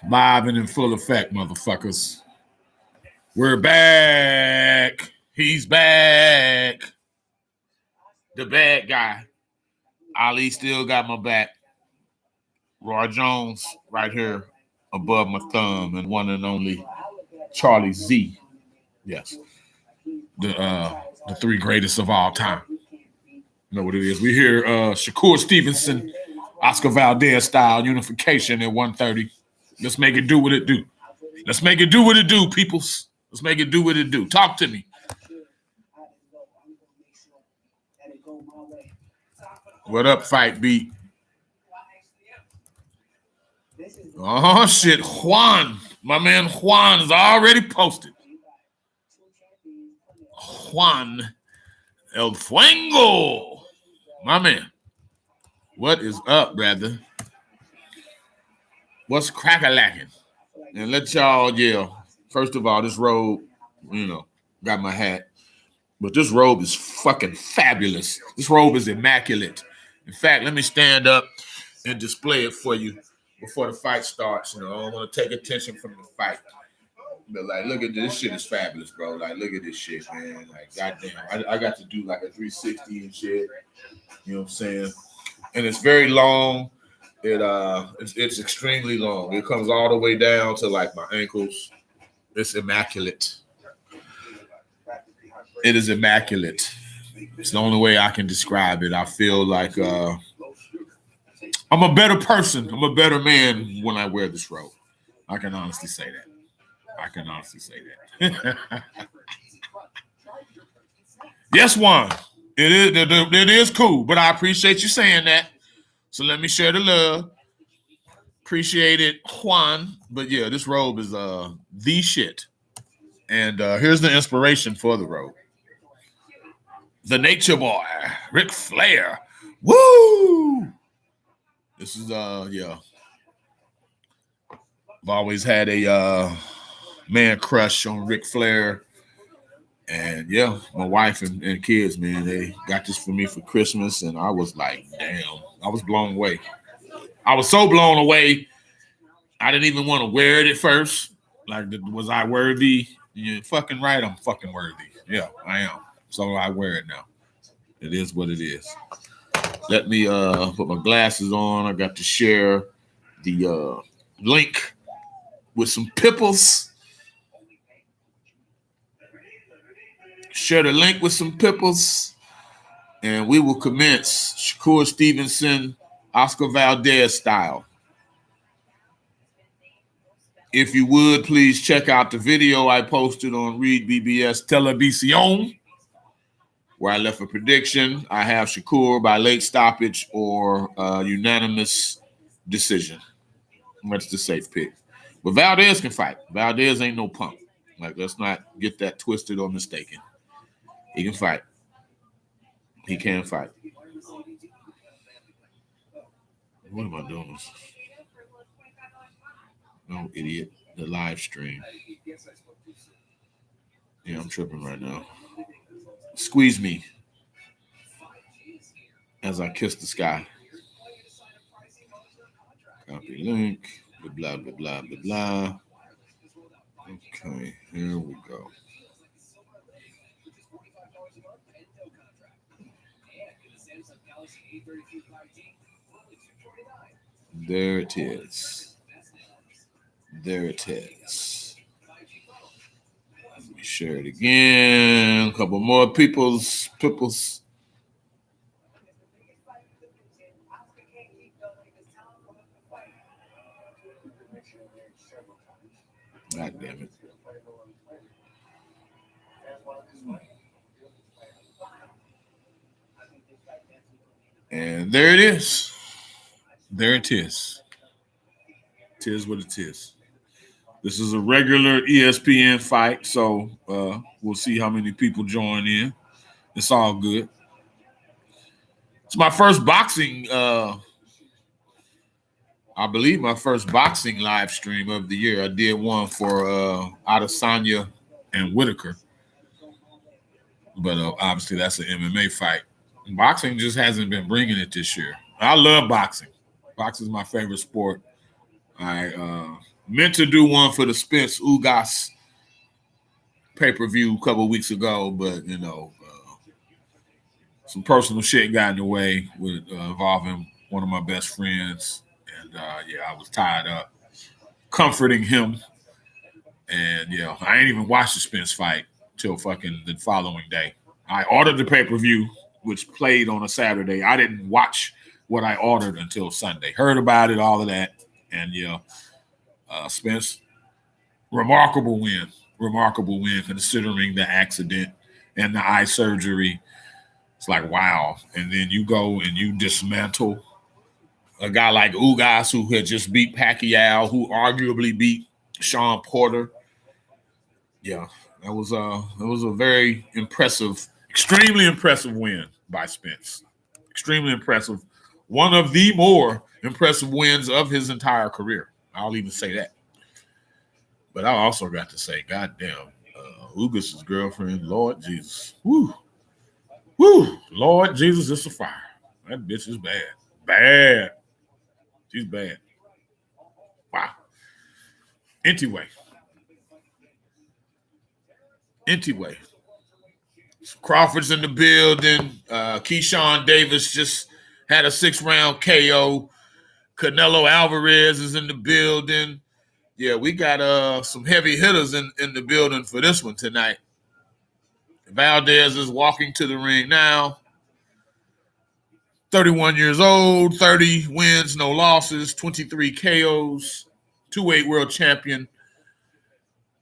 Live and in full effect, motherfuckers. We're back. He's back. The bad guy. Ali still got my back. Roy Jones right here above my thumb, and one and only Charlie Z. Yes. The three greatest of all time. You know what it is. We hear Shakur Stevenson, Oscar Valdez style unification at 1:30. Let's make it do what it do. Let's make it do what it do, peoples. Let's make it do what it do. Talk to me. What up, Fight Beat? Oh, shit. Juan. My man Juan is already posted. Juan El Fuego. My man. What is up, brother? What's crack-a-lacking? And let y'all yell. First of all, this robe, got my hat. But this robe is fucking fabulous. This robe is immaculate. In fact, let me stand up and display it for you before the fight starts. I don't want to take attention from the fight. But, look at this shit is fabulous, bro. Look at this shit, man. Goddamn. I got to do a 360 and shit. You know what I'm saying? And it's very long. It's extremely long. It comes all the way down to, my ankles. It's immaculate. It is immaculate. It's the only way I can describe it. I feel like I'm a better person. I'm a better man when I wear this robe. I can honestly say that. Yes, Juan. It is cool, but I appreciate you saying that. So let me share the love. Appreciate it, Juan. But yeah, this robe is the shit. And here's the inspiration for the robe. The Nature Boy, Ric Flair. Woo! This is I've always had a man crush on Ric Flair. And yeah, my wife and kids, man, they got this for me for Christmas. And I was like, damn, I was blown away. I was so blown away. I didn't even want to wear it at first. Was I worthy? You're fucking right. I'm fucking worthy. Yeah, I am. So I wear it now. It is what it is. Let me put my glasses on. I got to share the link with some pipples. Share the link with some pipples. And we will commence Shakur Stevenson, Oscar Valdez style. If you would, please check out the video I posted on Read BBS Televisión, where I left a prediction. I have Shakur by late stoppage or unanimous decision. That's the safe pick. But Valdez can fight. Valdez ain't no punk. Let's not get that twisted or mistaken. He can fight. He can fight. What am I doing? No, idiot. The live stream. Yeah, I'm tripping right now. Squeeze me as I kiss the sky. Copy link. Blah, blah, blah, blah, blah. Okay, here we go. There it is. There it is. Let me share it again. A couple more peoples. God damn it. And there it is. There it is. It is what it is. This is a regular ESPN fight, so we'll see how many people join in. It's all good. It's my first boxing, I believe my first boxing live stream of the year. I did one for Adesanya and Whitaker. But obviously that's an MMA fight. Boxing just hasn't been bringing it this year. I love boxing. Boxing is my favorite sport. I Meant to do one for the Spence Ugas pay-per-view a couple of weeks ago, but some personal shit got in the way with involving one of my best friends, and I was tied up comforting him, and I ain't even watched the Spence fight till fucking the following day. I ordered the pay-per-view, which played on a Saturday. I didn't watch what I ordered until Sunday. Heard about it, all of that, and Spence, remarkable win considering the accident and the eye surgery. It's like, wow. And then you go and you dismantle a guy like Ugas, who had just beat Pacquiao, who arguably beat Sean Porter. Yeah, it was a very impressive, extremely impressive win by Spence. Extremely impressive. One of the more impressive wins of his entire career. I'll even say that. But I also got to say, goddamn, Ugas' girlfriend, Lord Jesus. Woo. Woo. Lord Jesus, it's a fire. That bitch is bad. Bad. She's bad. Wow. Anyway. Crawford's in the building. Keyshawn Davis just had a 6-round KO. Canelo Alvarez is in the building. Yeah, we got some heavy hitters in the building for this one tonight. Valdez is walking to the ring now. 31 years old, 30 wins, no losses, 23 KOs, 2-weight world champion.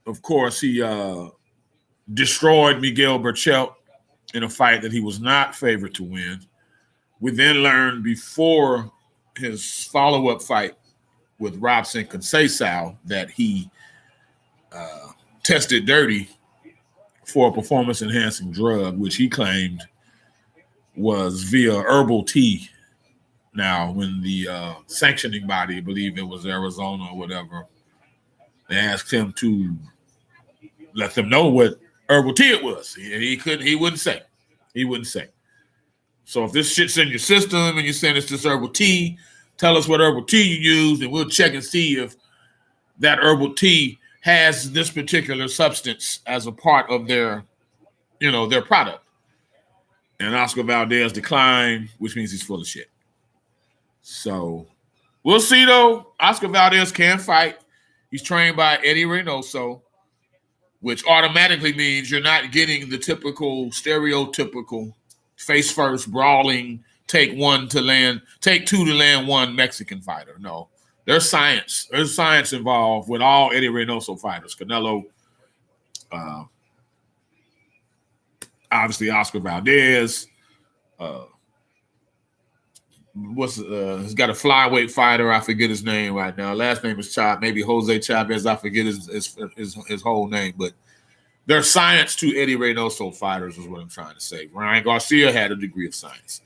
Of course, he destroyed Miguel Berchelt in a fight that he was not favored to win. We then learned before his follow-up fight with Robson Conceição that he tested dirty for a performance-enhancing drug, which he claimed was via herbal tea. Now, when the sanctioning body, I believe it was Arizona or whatever, they asked him to let them know what herbal tea it was. He wouldn't say. He wouldn't say. So if this shit's in your system and you're saying it's just herbal tea, tell us what herbal tea you use, and we'll check and see if that herbal tea has this particular substance as a part of their product. And Oscar Valdez declined, which means he's full of shit. So we'll see, though. Oscar Valdez can fight. He's trained by Eddie Reynoso, which automatically means you're not getting the typical, stereotypical, face-first, brawling, take two to land one Mexican fighter. No. There's science. There's science involved with all Eddie Reynoso fighters. Canelo, obviously Oscar Valdez. He's got a flyweight fighter. I forget his name right now. Last name is Chavez. Maybe Jose Chavez. I forget his whole name. But there's science to Eddie Reynoso fighters is what I'm trying to say. Ryan Garcia had a degree of science.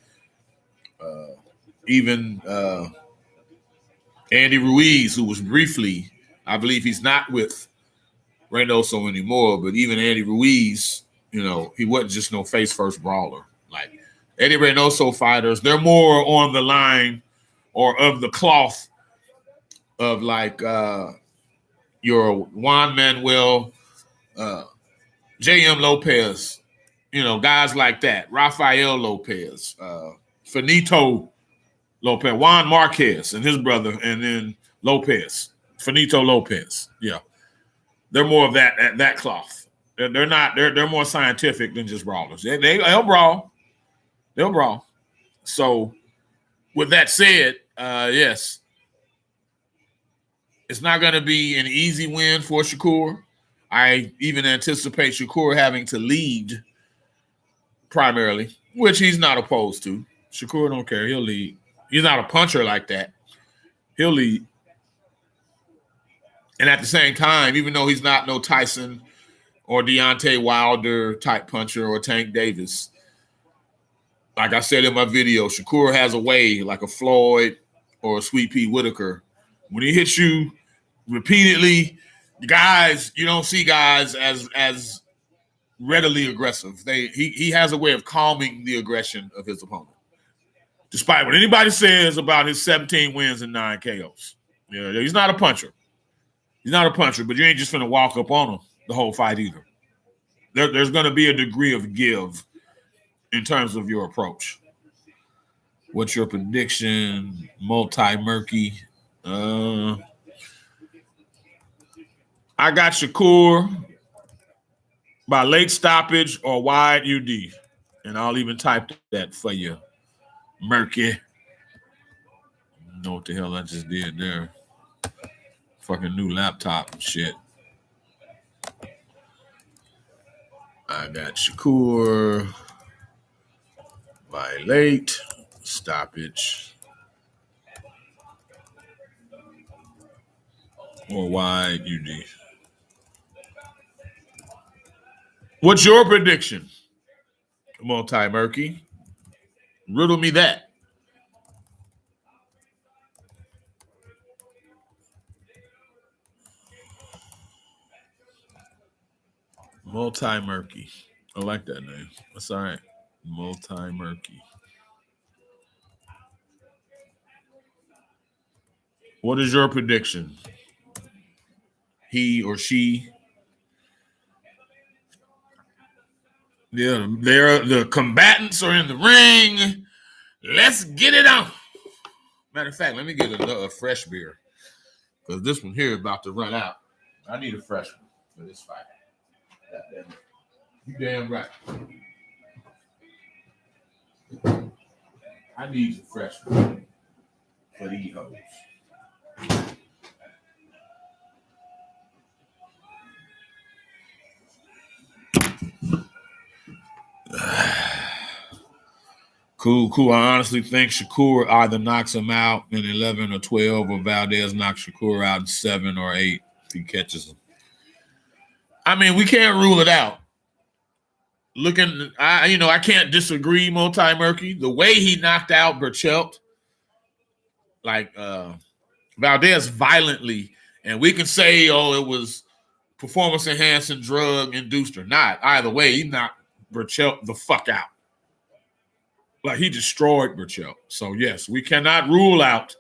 Even Andy Ruiz, who was briefly, I believe he's not with Reynoso anymore, but even Andy Ruiz, he wasn't just no face-first brawler. Like Eddie Reynoso fighters, they're more on the line or of the cloth of like your Juan Manuel, J.M. Lopez, guys like that, Rafael Lopez, Finito Lopez, Juan Marquez and his brother, and then Lopez, Finito Lopez. Yeah, they're more of that cloth. They're more scientific than just brawlers. They'll brawl. They'll brawl. So, with that said, yes, it's not going to be an easy win for Shakur. I even anticipate Shakur having to lead primarily, which he's not opposed to. Shakur don't care. He'll lead. He's not a puncher like that. He'll lead. And at the same time, even though he's not no Tyson or Deontay Wilder type puncher or Tank Davis, like I said in my video, Shakur has a way like a Floyd or a Sweet Pea Whitaker. When he hits you repeatedly, guys, you don't see guys as readily aggressive. He has a way of calming the aggression of his opponent. Despite what anybody says about his 17 wins and 9 KOs. He's not a puncher. He's not a puncher, but you ain't just finna walk up on him the whole fight either. There's going to be a degree of give in terms of your approach. What's your prediction? Multi-murky. I got Shakur by late stoppage or wide UD. And I'll even type that for you. Murky. I know what the hell I just did there. Fucking new laptop and shit. I got Shakur by late stoppage or wide UD. What's your prediction? Multi-murky. Riddle me that. Multi-murky. I like that name. That's all right. Multi-murky. What is your prediction? He or she? Yeah, the combatants are in the ring. Let's get it on. Matter of fact, let me get a fresh beer because this one here is about to run out. I need a fresh one for this fight. You damn right. I need a fresh one for these hoes. Cool. I honestly think Shakur either knocks him out in 11 or 12, or Valdez knocks Shakur out in 7 or 8 if he catches him. I mean, we can't rule it out. I can't disagree, Multi-murky. The way he knocked out Berchelt, like Valdez violently, and we can say, it was performance-enhancing, drug-induced or not. Either way, he knocked Berchelt the fuck out. Like, he destroyed Berchelt. So, yes, we cannot rule out,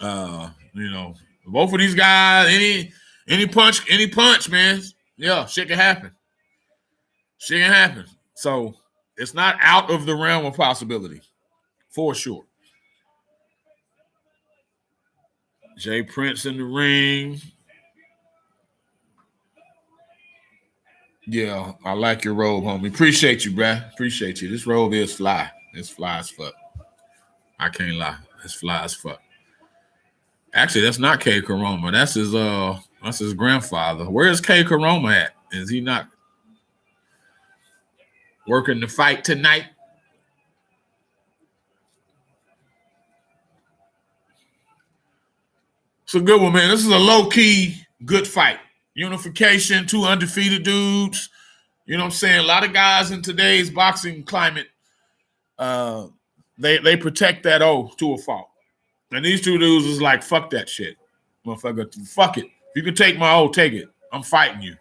both of these guys, any punch, man. Yeah, shit can happen. So, it's not out of the realm of possibility, for sure. Jay Prince in the ring. Yeah, I like your robe, homie. Appreciate you, bruh. Appreciate you. This robe is fly. It's fly as fuck. I can't lie. It's fly as fuck. Actually, that's not K. Karoma. That's his grandfather. Where is K. Karoma at? Is he not working the fight tonight? It's a good one, man. This is a low-key good fight. Unification, 2 undefeated dudes. You know what I'm saying? A lot of guys in today's boxing climate, they protect that O to a fault. And these 2 dudes is like, fuck that shit. Motherfucker, fuck it. If you can take my O, take it. I'm fighting you.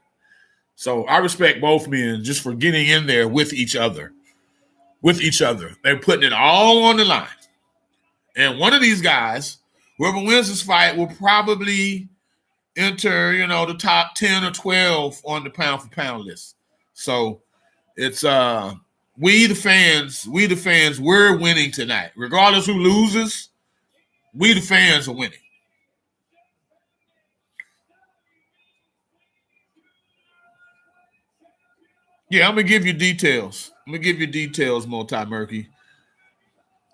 So I respect both men just for getting in there with each other. They're putting it all on the line. And one of these guys, whoever wins this fight, will probably enter, the top 10 or 12 on the pound for pound list. So it's we the fans, we're winning tonight. Regardless who loses, we the fans are winning. Yeah, I'm gonna give you details. Multi-murky.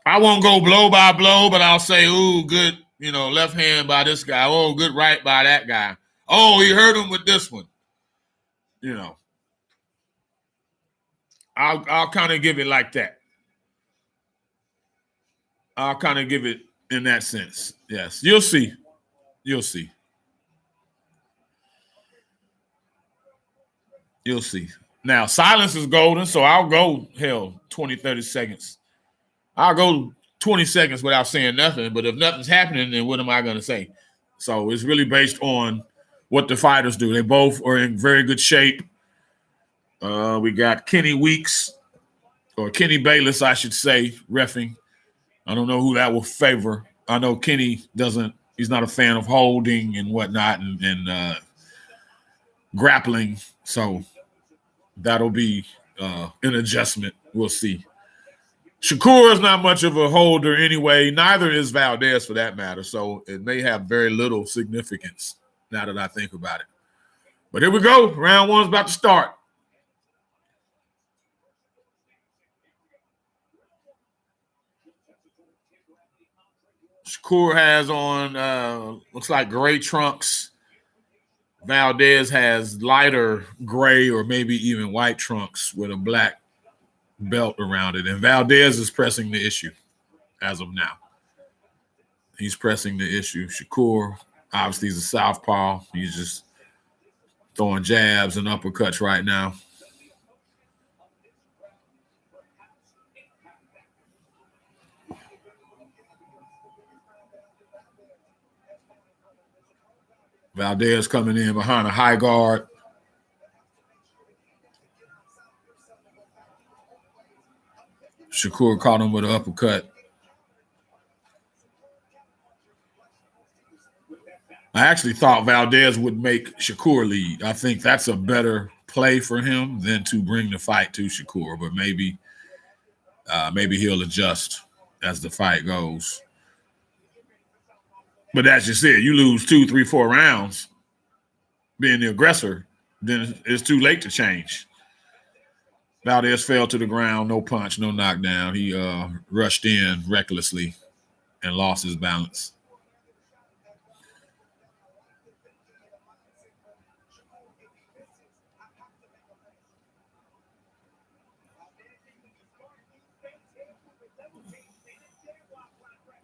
I won't go blow by blow, but I'll say, ooh, good, left hand by this guy. Oh, good right by that guy. Oh, he hurt him with this one. I'll kind of give it like that. I'll kind of give it in that sense. Yes, you'll see. Now, silence is golden, so I'll go, 20, 30 seconds. I'll go 20 seconds without saying nothing, but if nothing's happening, then what am I going to say? So it's really based on what the fighters do. They both are in very good shape. We got Kenny Weeks, or Kenny Bayless, I should say, reffing. I don't know who that will favor. I know Kenny doesn't He's not a fan of holding and whatnot and grappling. So that'll be an adjustment. We'll see. Shakur is not much of a holder anyway. Neither is Valdez for that matter. So it may have very little significance now that I think about it. But here we go. Round one's about to start. Shakur has on, looks like gray trunks. Valdez has lighter gray or maybe even white trunks with a black belt around it. And Valdez is pressing the issue as of now. He's pressing the issue. Shakur, obviously, he's a southpaw. He's just throwing jabs and uppercuts right now. Valdez coming in behind a high guard. Shakur caught him with an uppercut. I actually thought Valdez would make Shakur lead. I think that's a better play for him than to bring the fight to Shakur, but maybe he'll adjust as the fight goes. But as you said, you lose 2, 3, 4 rounds being the aggressor, then it's too late to change. Valdez fell to the ground, no punch, no knockdown. He rushed in recklessly and lost his balance.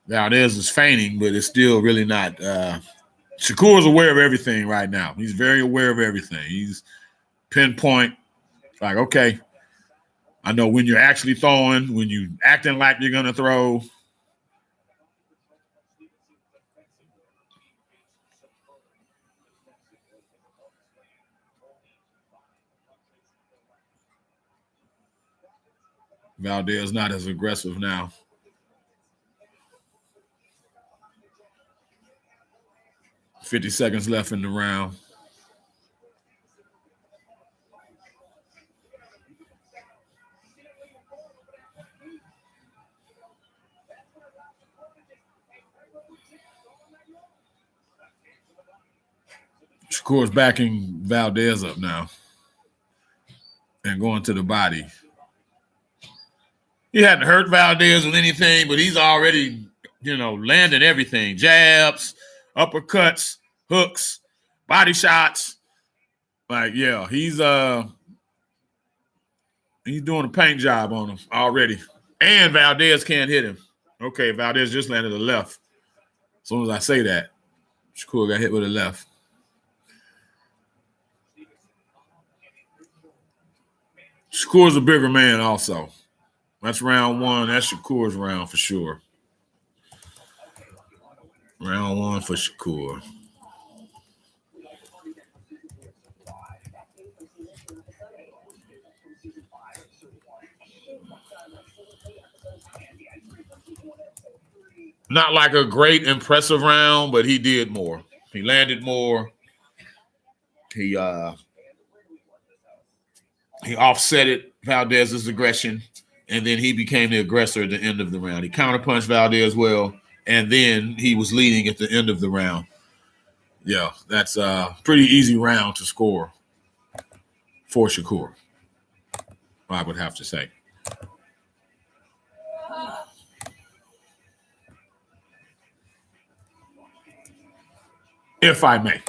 Valdez is feigning, but it's still really not. Shakur is aware of everything right now. He's very aware of everything. He's pinpoint, like, okay, I know when you're actually throwing, when you're acting like you're going to throw. Valdez not as aggressive now. $50 seconds left in the round. Shakur's backing Valdez up now and going to the body. He hadn't hurt Valdez with anything, but he's already, landing everything. Jabs, uppercuts, hooks, body shots. Like, yeah, he's doing a paint job on him already. And Valdez can't hit him. Okay, Valdez just landed a left. As soon as I say that, Shakur got hit with a left. Shakur's a bigger man also. That's round one. That's Shakur's round for sure. Round one for Shakur. Not like a great, impressive round, but he did more. He landed more. He offset it, Valdez's aggression, and then he became the aggressor at the end of the round. He counterpunched Valdez well, and then he was leading at the end of the round. Yeah, that's a pretty easy round to score for Shakur, I would have to say. If I may.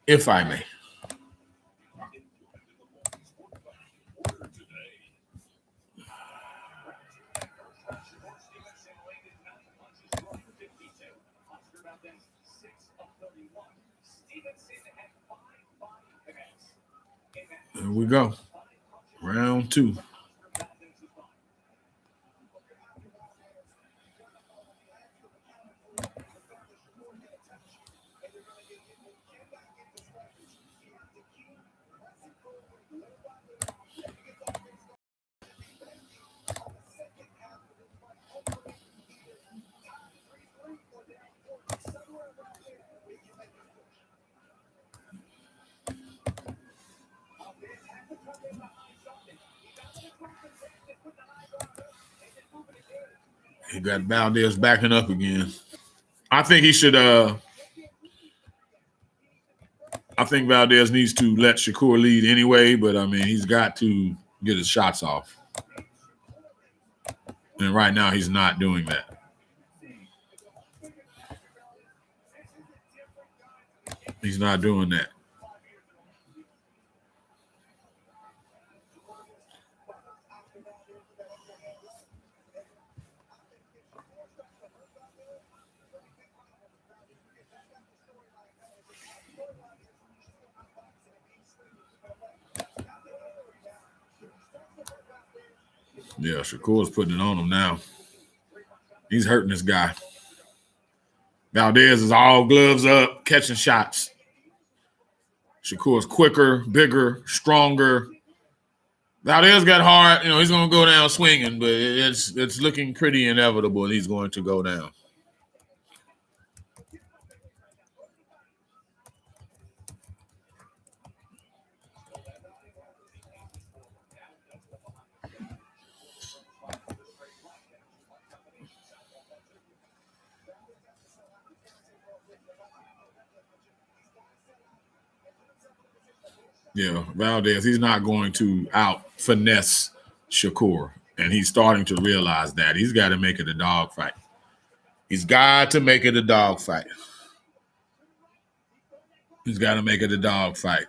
If I may. Here we go. Round two. He got Valdez backing up again. I think he should. I think Valdez needs to let Shakur lead anyway, but I mean, he's got to get his shots off. And right now, he's not doing that. He's not doing that. Yeah, Shakur's putting it on him now. He's hurting this guy. Valdez is all gloves up, catching shots. Shakur's quicker, bigger, stronger. Valdez got hard. You know, he's going to go down swinging, but it's looking pretty inevitable he's going to go down. Yeah, Valdez, he's not going to out-finesse Shakur, and he's starting to realize that. He's got to make it a dogfight. He's got to make it a dogfight. He's got to make it a dogfight.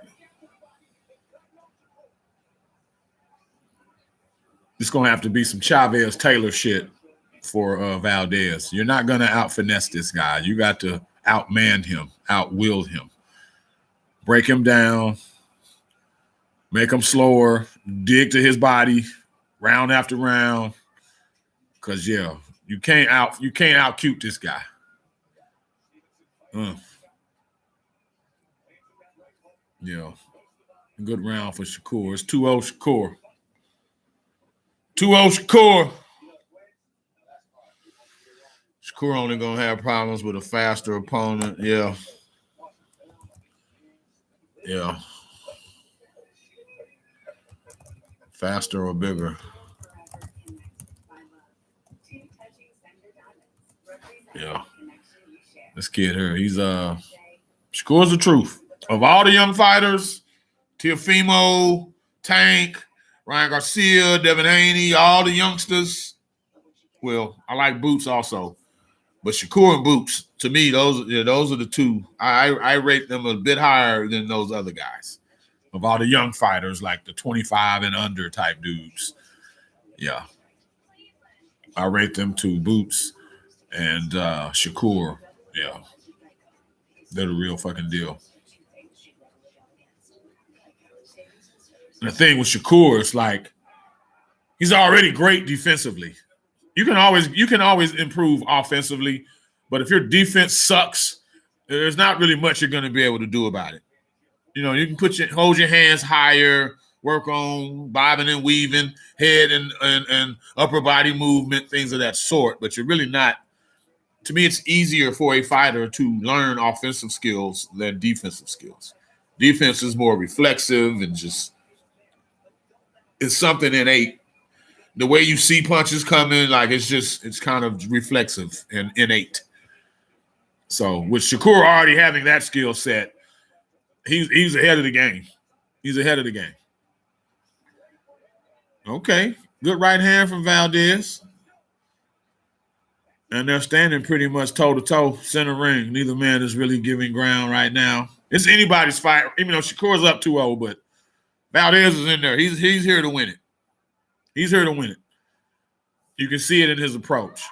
It's going to have to be some Chavez-Taylor shit for Valdez. You're not going to out-finesse this guy. You got to outman him, outwill him. Break him down. Make him slower, dig to his body, round after round. Cause yeah, you can't out cute this guy. Yeah. Good round for Shakur. It's 2-0 Shakur. 2-0 Shakur. Shakur only gonna have problems with a faster opponent. Yeah. Yeah. Faster or bigger. Yeah. This kid here, he's Shakur's the truth. Of all the young fighters, Teofimo, Tank, Ryan Garcia, Devin Haney, all the youngsters. Well, I like Boots also. But Shakur and Boots, to me, those are the two. I rate them a bit higher than those other guys. Of all the young fighters, like the 25 and under type dudes. Yeah. I rate them to Boots and Shakur. Yeah. They're the real fucking deal. And the thing with Shakur is like, he's already great defensively. You can always improve offensively, but if your defense sucks, there's not really much you're going to be able to do about it. You know, you can hold your hands higher, work on bobbing and weaving, head and upper body movement, things of that sort. But you're really not. To me, it's easier for a fighter to learn offensive skills than defensive skills. Defense is more reflexive and just it's something innate. The way you see punches coming, like it's kind of reflexive and innate. So with Shakur already having that skill set, he's ahead of the game. He's ahead of the game. Okay. Good right hand from Valdez. And they're standing pretty much toe-to-toe, center ring. Neither man is really giving ground right now. It's anybody's fight, even though Shakur's up 2-0, but Valdez is in there. He's here to win it. He's here to win it. You can see it in his approach.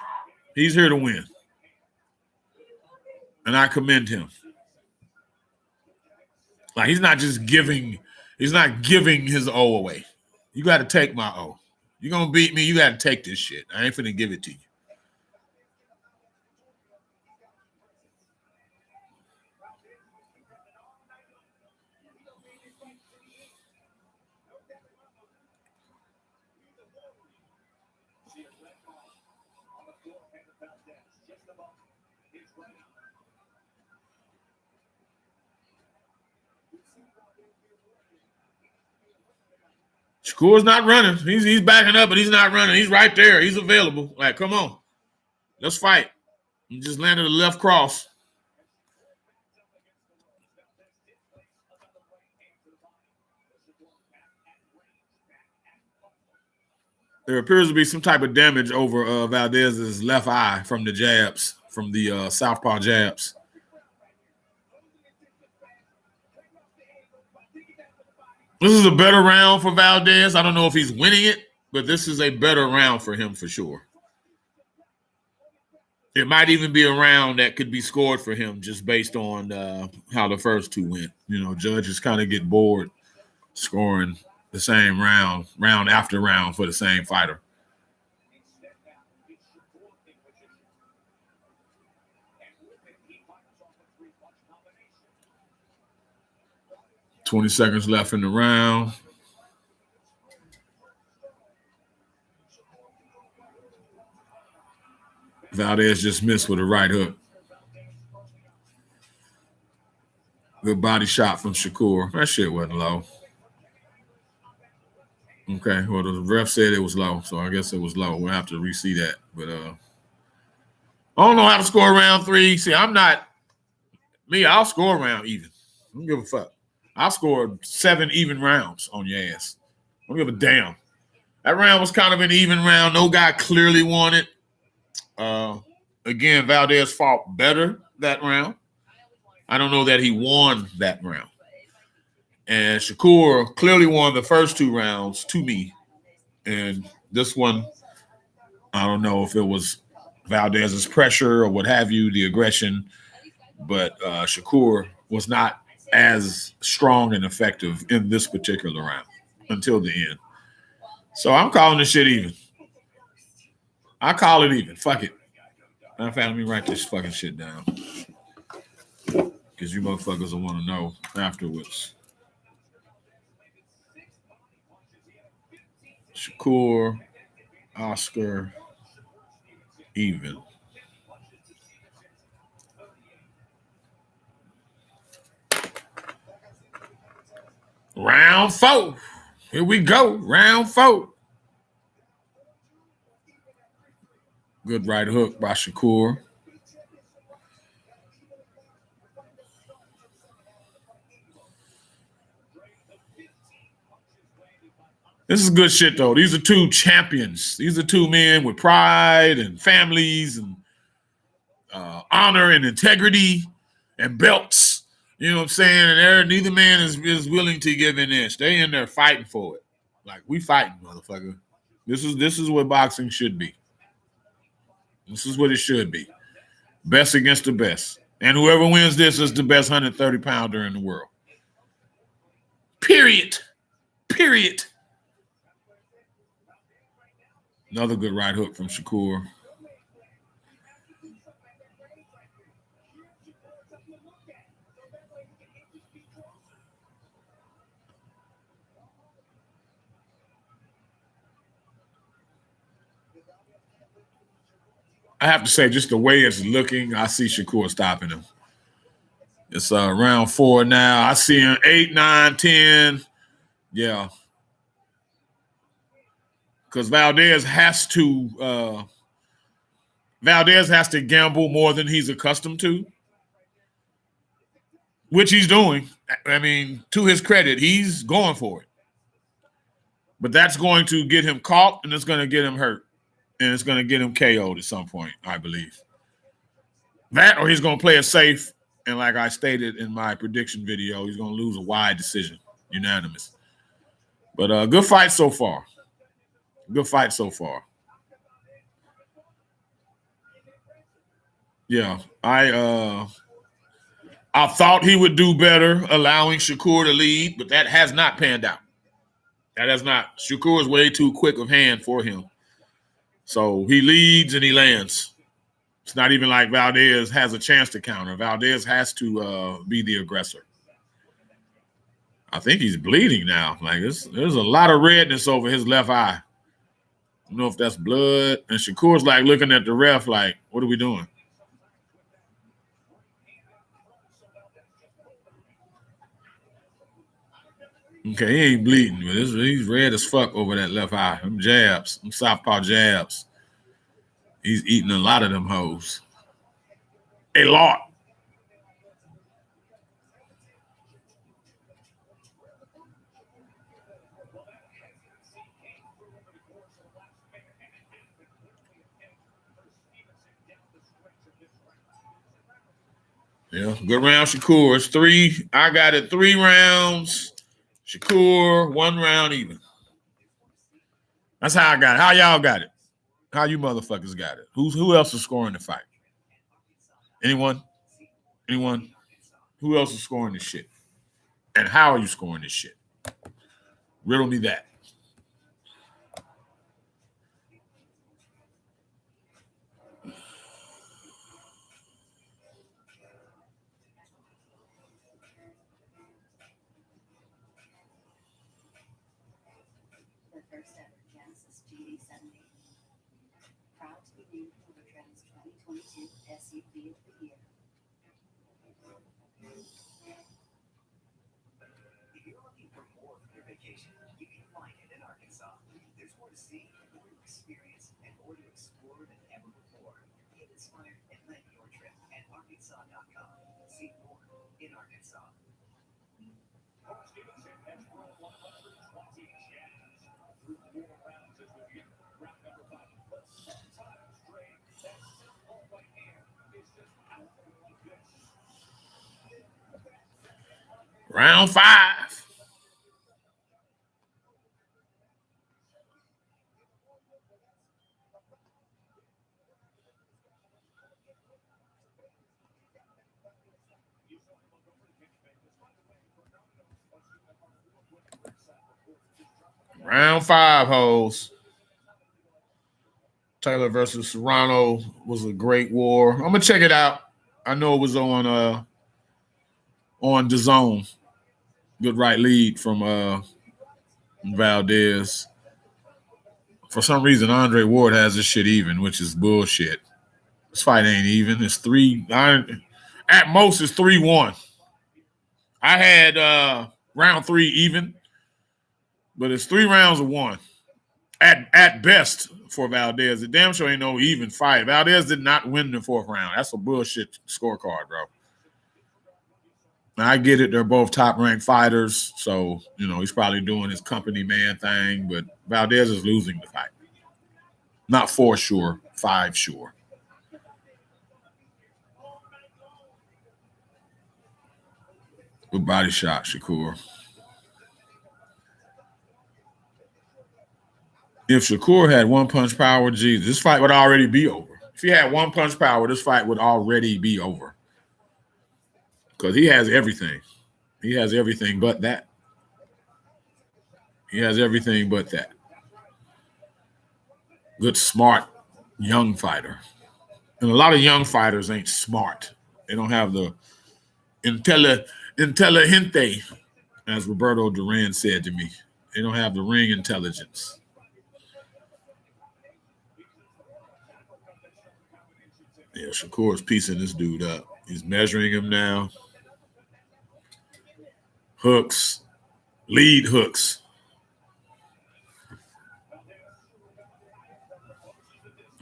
He's here to win. And I commend him. Like, he's not giving his O away. You got to take my O. You're going to beat me, you got to take this shit. I ain't finna give it to you. Shakur's not running. He's backing up, but he's not running. He's right there. He's available. Like, come on. Let's fight. He just landed a left cross. There appears to be some type of damage over Valdez's left eye from the jabs, from the southpaw jabs. This is a better round for Valdez. I don't know if he's winning it, but this is a better round for him for sure. It might even be a round that could be scored for him just based on how the first two went. You know, judges kind of get bored scoring the same round after round for the same fighter. $20 seconds left in the round. Valdez just missed with a right hook. Good body shot from Shakur. That shit wasn't low. Okay, well, the ref said it was low, so I guess it was low. We'll have to re-see that. But I don't know how to score round 3. See, I'm not me. I'll score round even. I don't give a fuck. I'll score 7 even rounds on your ass. I don't give a damn. That round was kind of an even round. No guy clearly won it. Again, Valdez fought better that round. I don't know that he won that round. And Shakur clearly won the first 2 rounds to me. And this one, I don't know if it was Valdez's pressure or what have you, the aggression. But Shakur was not as strong and effective in this particular round until the end. So I'm calling this shit even. I call it even. Fuck it. Matter of fact, let me write this fucking shit down. Because you motherfuckers will want to know afterwards. Shakur, Oscar, even. Round 4. Here we go. Round 4. Good right hook by Shakur. This is good shit, though. These are 2 champions. These are 2 men with pride and families and honor and integrity and belts. You know what I'm saying? And neither man is willing to give an inch. They in there fighting for it. Like, we fighting, motherfucker. This is what boxing should be. This is what it should be. Best against the best. And whoever wins this is the best 130-pounder in the world. Period. Another good right hook from Shakur. I have to say, just the way it's looking, I see Shakur stopping him. It's round 4 now. I see him 8, 9, 10. Yeah. Because Valdez has to gamble more than he's accustomed to, which he's doing. I mean, to his credit, he's going for it. But that's going to get him caught, and it's going to get him hurt. And it's going to get him KO'd at some point, I believe. That, or he's going to play it safe. And like I stated in my prediction video, he's going to lose a wide decision, unanimous. But good fight so far. Good fight so far. Yeah, I thought he would do better allowing Shakur to lead, but that has not panned out. That has not. Shakur is way too quick of hand for him. So he leads and he lands. It's not even like Valdez has a chance to counter. Valdez has to be the aggressor. I think he's bleeding now. Like there's a lot of redness over his left eye. I don't know if that's blood. And Shakur's like looking at the ref like, what are we doing? Okay, he ain't bleeding, but he's red as fuck over that left eye. Them jabs, them southpaw jabs. He's eating a lot of them hoes. A lot. Yeah, good round, Shakur. It's 3. I got it 3 rounds. Shakur, 1 round even. That's how I got it. How y'all got it? How you motherfuckers got it? Who else is scoring the fight? Anyone? Anyone? Who else is scoring this shit? And how are you scoring this shit? Riddle me that. Round 5. Round 5, hoes. Taylor versus Serrano was a great war. I'm gonna check it out. I know it was on DAZN. Good right lead from Valdez. For some reason, Andre Ward has this shit even, which is bullshit. This fight ain't even. It's 3. At most, it's 3-1. I had round 3 even, but it's 3 rounds of 1. At best for Valdez. The damn sure ain't no even fight. Valdez did not win the 4th round. That's a bullshit scorecard, bro. Now, I get it. They're both top-ranked fighters, so, he's probably doing his company man thing, but Valdez is losing the fight. Not 4 sure, 5 sure. Good body shot, Shakur. If Shakur had 1-punch power, Jesus, this fight would already be over. If he had 1-punch power, this fight would already be over. Because he has everything. He has everything but that. He has everything but that. Good, smart, young fighter. And a lot of young fighters ain't smart. They don't have the intelligente, as Roberto Duran said to me. They don't have the ring intelligence. Yeah, Shakur's piecing this dude up. He's measuring him now. Hooks. Lead hooks.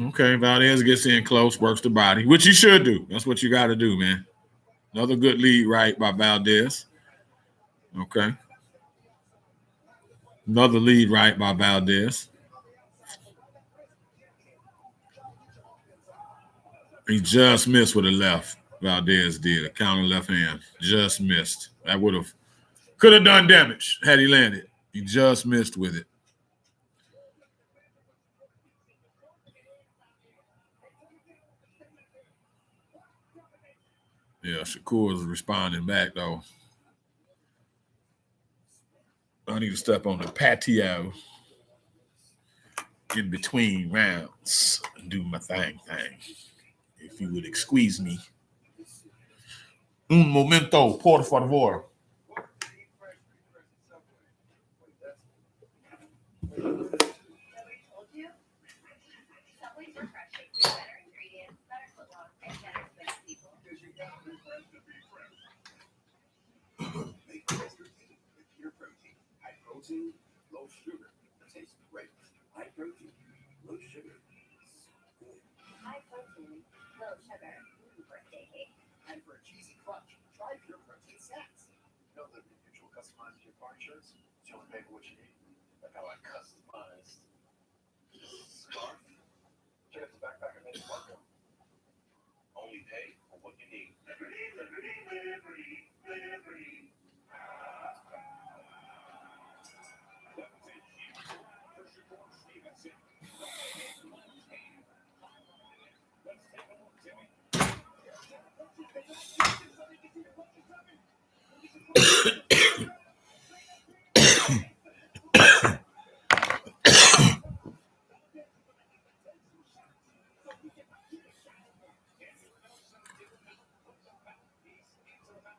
Okay, Valdez gets in close, works the body, which you should do. That's what you got to do, man. Another good lead right by Valdez. Okay. Another lead right by Valdez. He just missed with a left. Valdez did. A counter left hand. Just missed. That could have done damage had he landed. He just missed with it. Yeah, Shakur is responding back, though. I need to step on the patio in between rounds and do my thing. If you would excuse me. Un momento, por favor.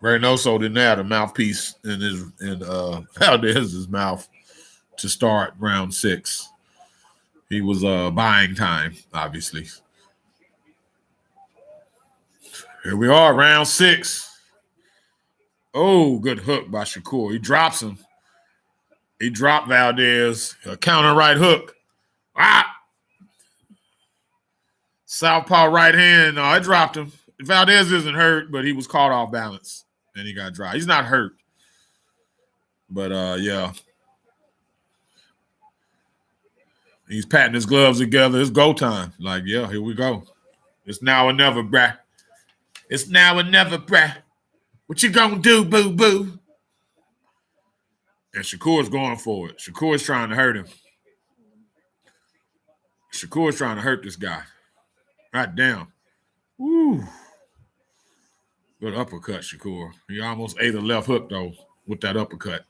Reynoso didn't have a mouthpiece in Valdez's mouth to start round 6. He was buying time, obviously. Here we are, round 6. Oh, good hook by Shakur. He drops him. He dropped Valdez. A counter right hook. Ah! Southpaw right hand. No, I dropped him. Valdez isn't hurt, but he was caught off balance. And he got dropped. He's not hurt. But, yeah. He's patting his gloves together. It's go time. Like, yeah, here we go. It's now or never, bruh. It's now or never, bruh. What you gonna do, boo-boo? And Shakur's going for it. Shakur's trying to hurt him. Shakur's trying to hurt this guy. God damn. Woo. Good uppercut, Shakur. He almost ate a left hook, though, with that uppercut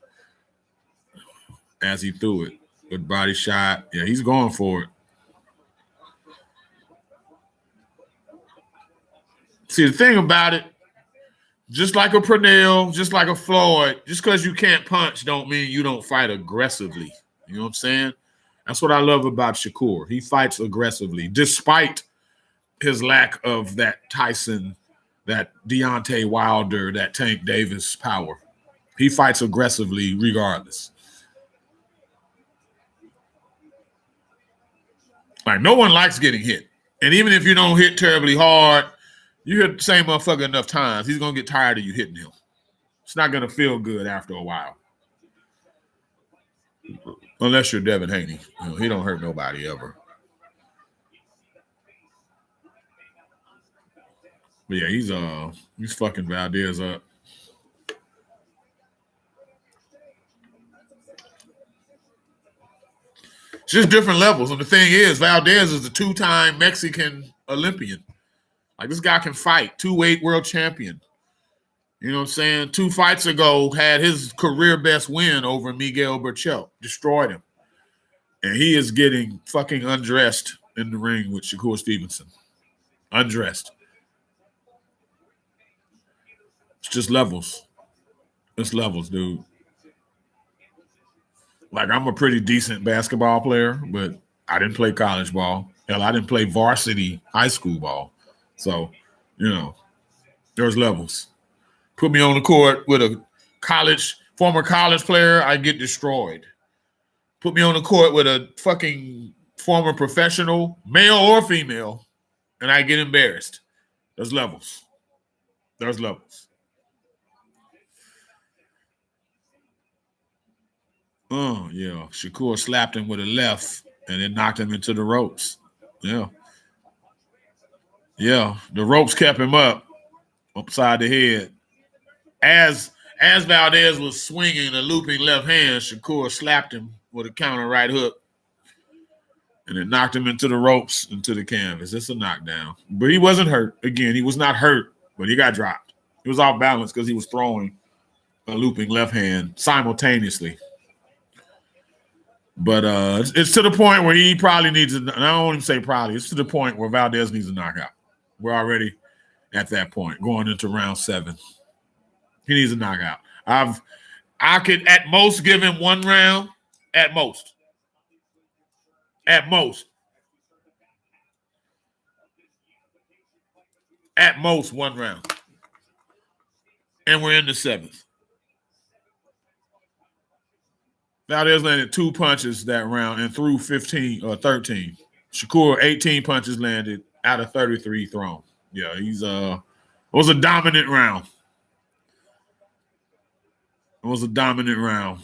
as he threw it. Good body shot. Yeah, he's going for it. See, the thing about it, just like a Pernell, just like a Floyd, just because you can't punch don't mean you don't fight aggressively. You know what I'm saying? That's what I love about Shakur. He fights aggressively, despite his lack of that Tyson, that Deontay Wilder, that Tank Davis power. He fights aggressively regardless. Like, no one likes getting hit. And even if you don't hit terribly hard, you hit the same motherfucker enough times, he's going to get tired of you hitting him. It's not going to feel good after a while. Unless you're Devin Haney. You know, he don't hurt nobody ever. But yeah, he's fucking Valdez up. It's just different levels. And the thing is, Valdez is a 2-time Mexican Olympian. Like, this guy can fight. 2-weight world champion. You know what I'm saying? 2 fights ago, had his career best win over Miguel Berchelt. Destroyed him. And he is getting fucking undressed in the ring with Shakur Stevenson. Undressed. It's just levels. It's levels, dude. Like, I'm a pretty decent basketball player, but I didn't play college ball. Hell, I didn't play varsity high school ball. So, you know, there's levels. Put me on the court with a former college player, I get destroyed. Put me on the court with a fucking former professional, male or female, and I get embarrassed. There's levels. There's levels. Oh, yeah. Shakur slapped him with a left and it knocked him into the ropes. Yeah. Yeah. The ropes kept him up upside the head. As Valdez was swinging a looping left hand, Shakur slapped him with a counter right hook. And it knocked him into the ropes, into the canvas. It's a knockdown. But he wasn't hurt. Again, he was not hurt, but he got dropped. He was off balance because he was throwing a looping left hand simultaneously. But it's to the point where he probably needs and I don't even say probably. It's to the point where Valdez needs a knockout. We're already at that point, going into round 7. He needs a knockout. I could at most give him 1 round. At most. At most. At most 1 round. And we're in the 7th. Valdez landed 2 punches that round and threw 15 or 13. Shakur, 18 punches landed out of 33 thrown. Yeah, it was a dominant round. It was a dominant round.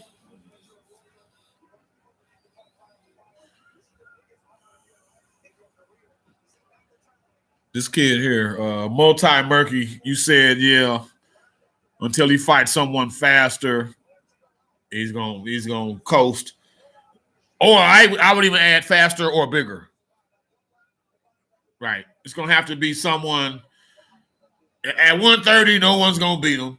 This kid here, multi-murky, you said, yeah, until he fights someone faster, he's gonna coast. Or I would even add faster or bigger. Right. It's gonna have to be someone at 130, no one's gonna beat him.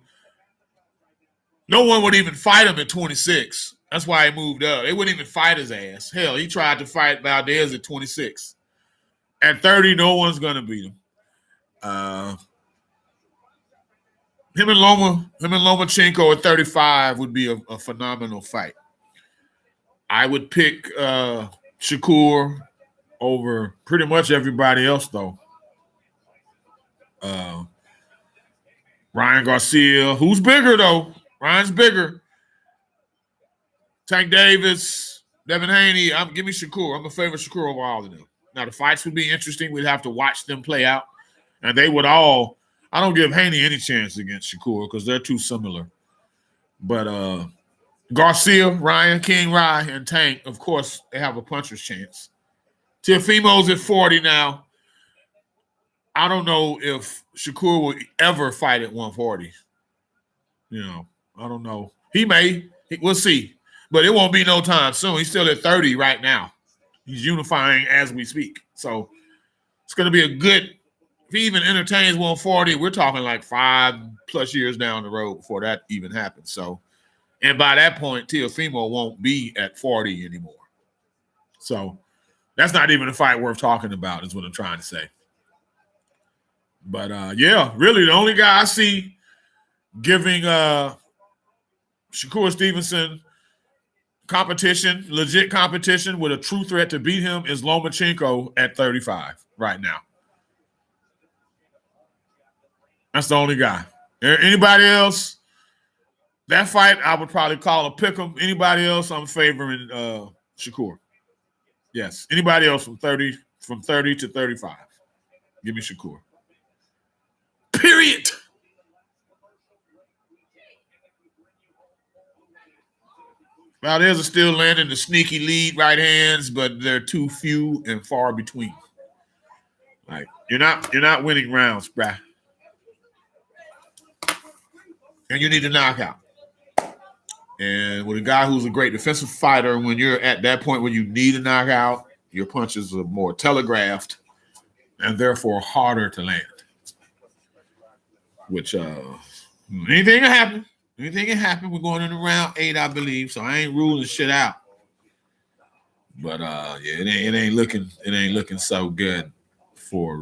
No one would even fight him at 26. That's why he moved up. They wouldn't even fight his ass. Hell, he tried to fight Valdez at 26. At 30, no one's gonna beat him. Him and Lomachenko at 35 would be a phenomenal fight. I would pick Shakur over pretty much everybody else, though. Ryan Garcia, who's bigger, though? Ryan's bigger. Tank Davis, Devin Haney. Give me Shakur. I'm a favorite Shakur over all of them. Now, the fights would be interesting. We'd have to watch them play out. And they would all – I don't give Haney any chance against Shakur because they're too similar. But Garcia, Ryan, King Rye, and Tank, of course, they have a puncher's chance. Teofimo's at 40 now. I don't know if Shakur will ever fight at 140. I don't know. He may. We'll see. But it won't be no time soon. He's still at 30 right now. He's unifying as we speak. So it's going to be a good – if he even entertains 140, we're talking like 5+ years down the road before that even happens. So, and by that point, Teofimo won't be at 40 anymore. So that's not even a fight worth talking about is what I'm trying to say. But, yeah, really the only guy I see giving Shakur Stevenson competition, legit competition with a true threat to beat him is Lomachenko at 35 right now. That's the only guy. Anybody else? That fight I would probably call a pick'em. Anybody else? I'm favoring Shakur. Yes. Anybody else from 30 to 35? Give me Shakur. Period. Valdez is still landing the sneaky lead right hands, but they're too few and far between. Like you're not winning rounds, bruh. And you need a knockout. And with a guy who's a great defensive fighter, when you're at that point where you need a knockout, your punches are more telegraphed and therefore harder to land. Which anything can happen. Anything can happen. We're going into round 8, I believe. So I ain't ruling shit out. But yeah, it ain't looking so good for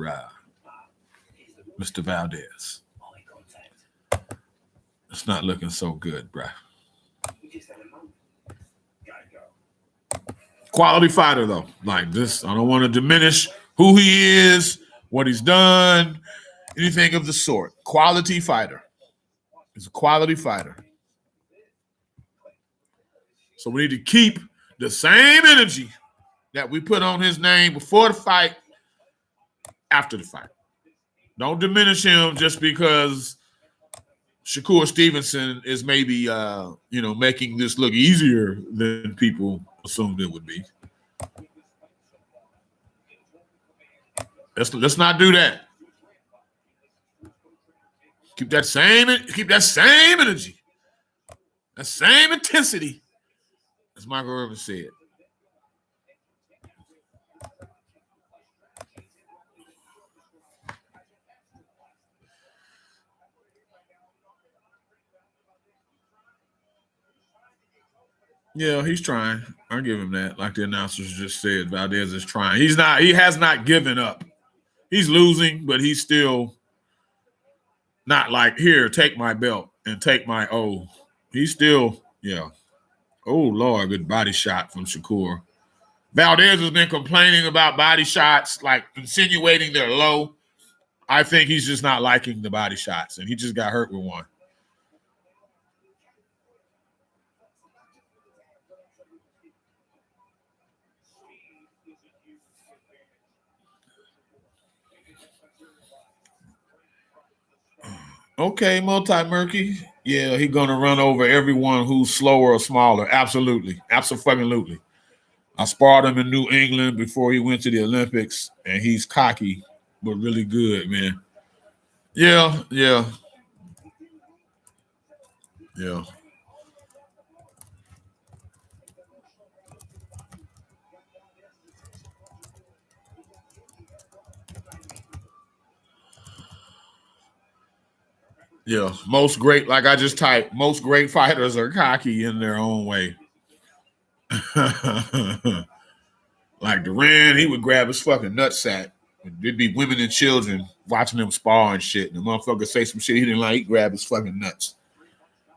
Mr. Valdez. It's not looking so good, bruh. Quality fighter, though. Like this, I don't want to diminish who he is, what he's done, anything of the sort. Quality fighter. He's a quality fighter. So we need to keep the same energy that we put on his name before the fight, after the fight. Don't diminish him just because Shakur Stevenson is maybe, making this look easier than people assumed it would be. Let's not do that. Keep that same energy, that same intensity, as Michael Irvin said. Yeah, he's trying. I'll give him that. Like the announcers just said, Valdez is trying. He has not given up. He's losing, but he's still not like, here, take my belt and take my O. He's still, yeah. Oh, Lord, good body shot from Shakur. Valdez has been complaining about body shots, like insinuating they're low. I think he's just not liking the body shots, and he just got hurt with one. Okay, multi-murky. Yeah, he's gonna run over everyone who's slower or smaller. Absolutely. Absolutely. I sparred him in New England before he went to the Olympics, and he's cocky, but really good, man. Yeah, yeah, yeah. Yeah, most great, like I just typed, most great fighters are cocky in their own way. Like Duran, he would grab his fucking nutsack. There'd be women and children watching him spar and shit. And the motherfucker say some shit he didn't like, he'd grab his fucking nuts.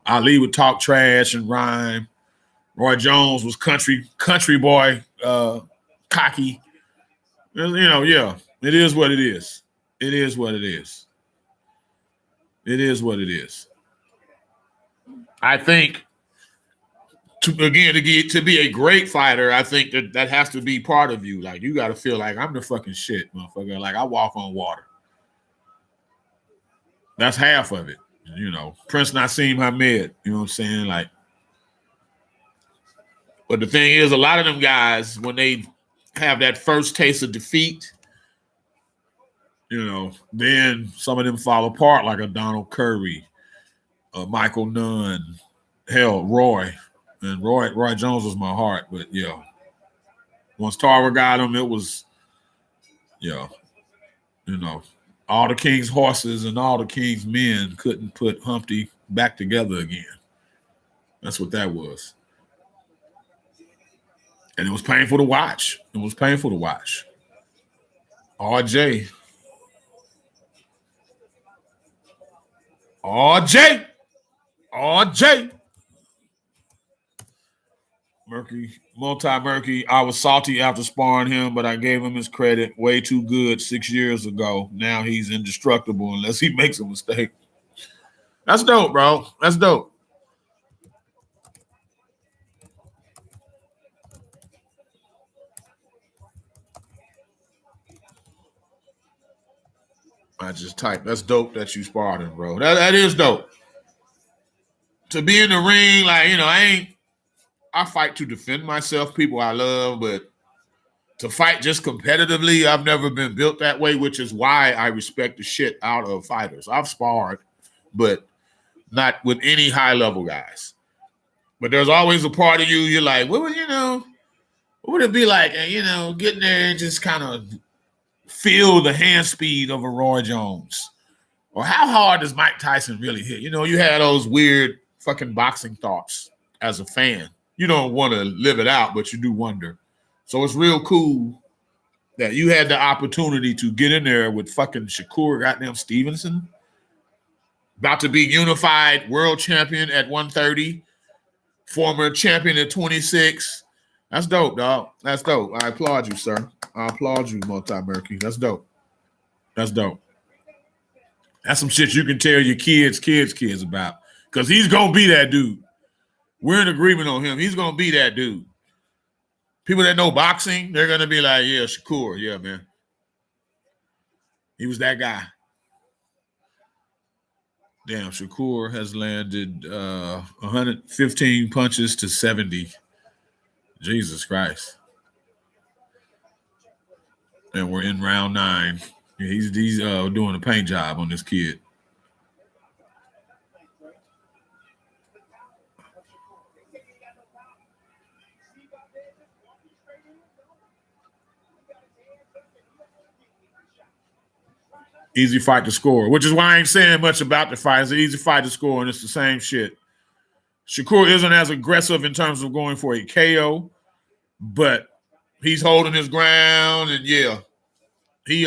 Ali would talk trash and rhyme. Roy Jones was country boy, cocky. You know, yeah. It is what it is. It is what it is. It is what it is. I think to be a great fighter, I think that has to be part of you. Like you got to feel like I'm the fucking shit, motherfucker. Like I walk on water. That's half of it. You know, Prince Nassim Hamed. You know what I'm saying? Like, but the thing is, a lot of them guys when they have that first taste of defeat, you know, then some of them fall apart, like a Donald Curry, Michael Nunn, hell, Roy. And Roy Jones was my heart, but yeah. Once Tarver got him, it was, yeah, you know, all the King's horses and all the King's men couldn't put Humpty back together again. That's what that was. And it was painful to watch. It was painful to watch. RJ. RJ. RJ. Murky, multi-murky. I was salty after sparring him, but I gave him his credit. Way too good 6 years ago. Now he's indestructible unless he makes a mistake. That's dope, bro. That's dope. I just typed. That's dope that you sparred him, bro. That is dope. To be in the ring, like, you know, I fight to defend myself, people I love, but to fight just competitively, I've never been built that way, which is why I respect the shit out of fighters. I've sparred, but not with any high level guys. But there's always a part of you, you're like, what would it be like, you know, getting there and just kind of feel the hand speed of a Roy Jones? Or how hard does Mike Tyson really hit? You know, you had those weird fucking boxing thoughts as a fan. You don't want to live it out, but you do wonder. So it's real cool that you had the opportunity to get in there with fucking Shakur goddamn Stevenson, about to be unified world champion at 130, former champion at 26. That's dope, dog. That's dope. I applaud you, sir. I applaud you, Multi-Murky. That's dope. That's dope. That's some shit you can tell your kids about. Because he's going to be that dude. We're in agreement on him. He's going to be that dude. People that know boxing, they're going to be like, yeah, Shakur. Yeah, man. He was that guy. Damn, Shakur has landed 115 punches to 70. Jesus Christ. And we're in round 9. He's doing a paint job on this kid. Easy fight to score, which is why I ain't saying much about the fight. It's an easy fight to score, and it's the same shit. Shakur isn't as aggressive in terms of going for a KO, but he's holding his ground, and yeah, he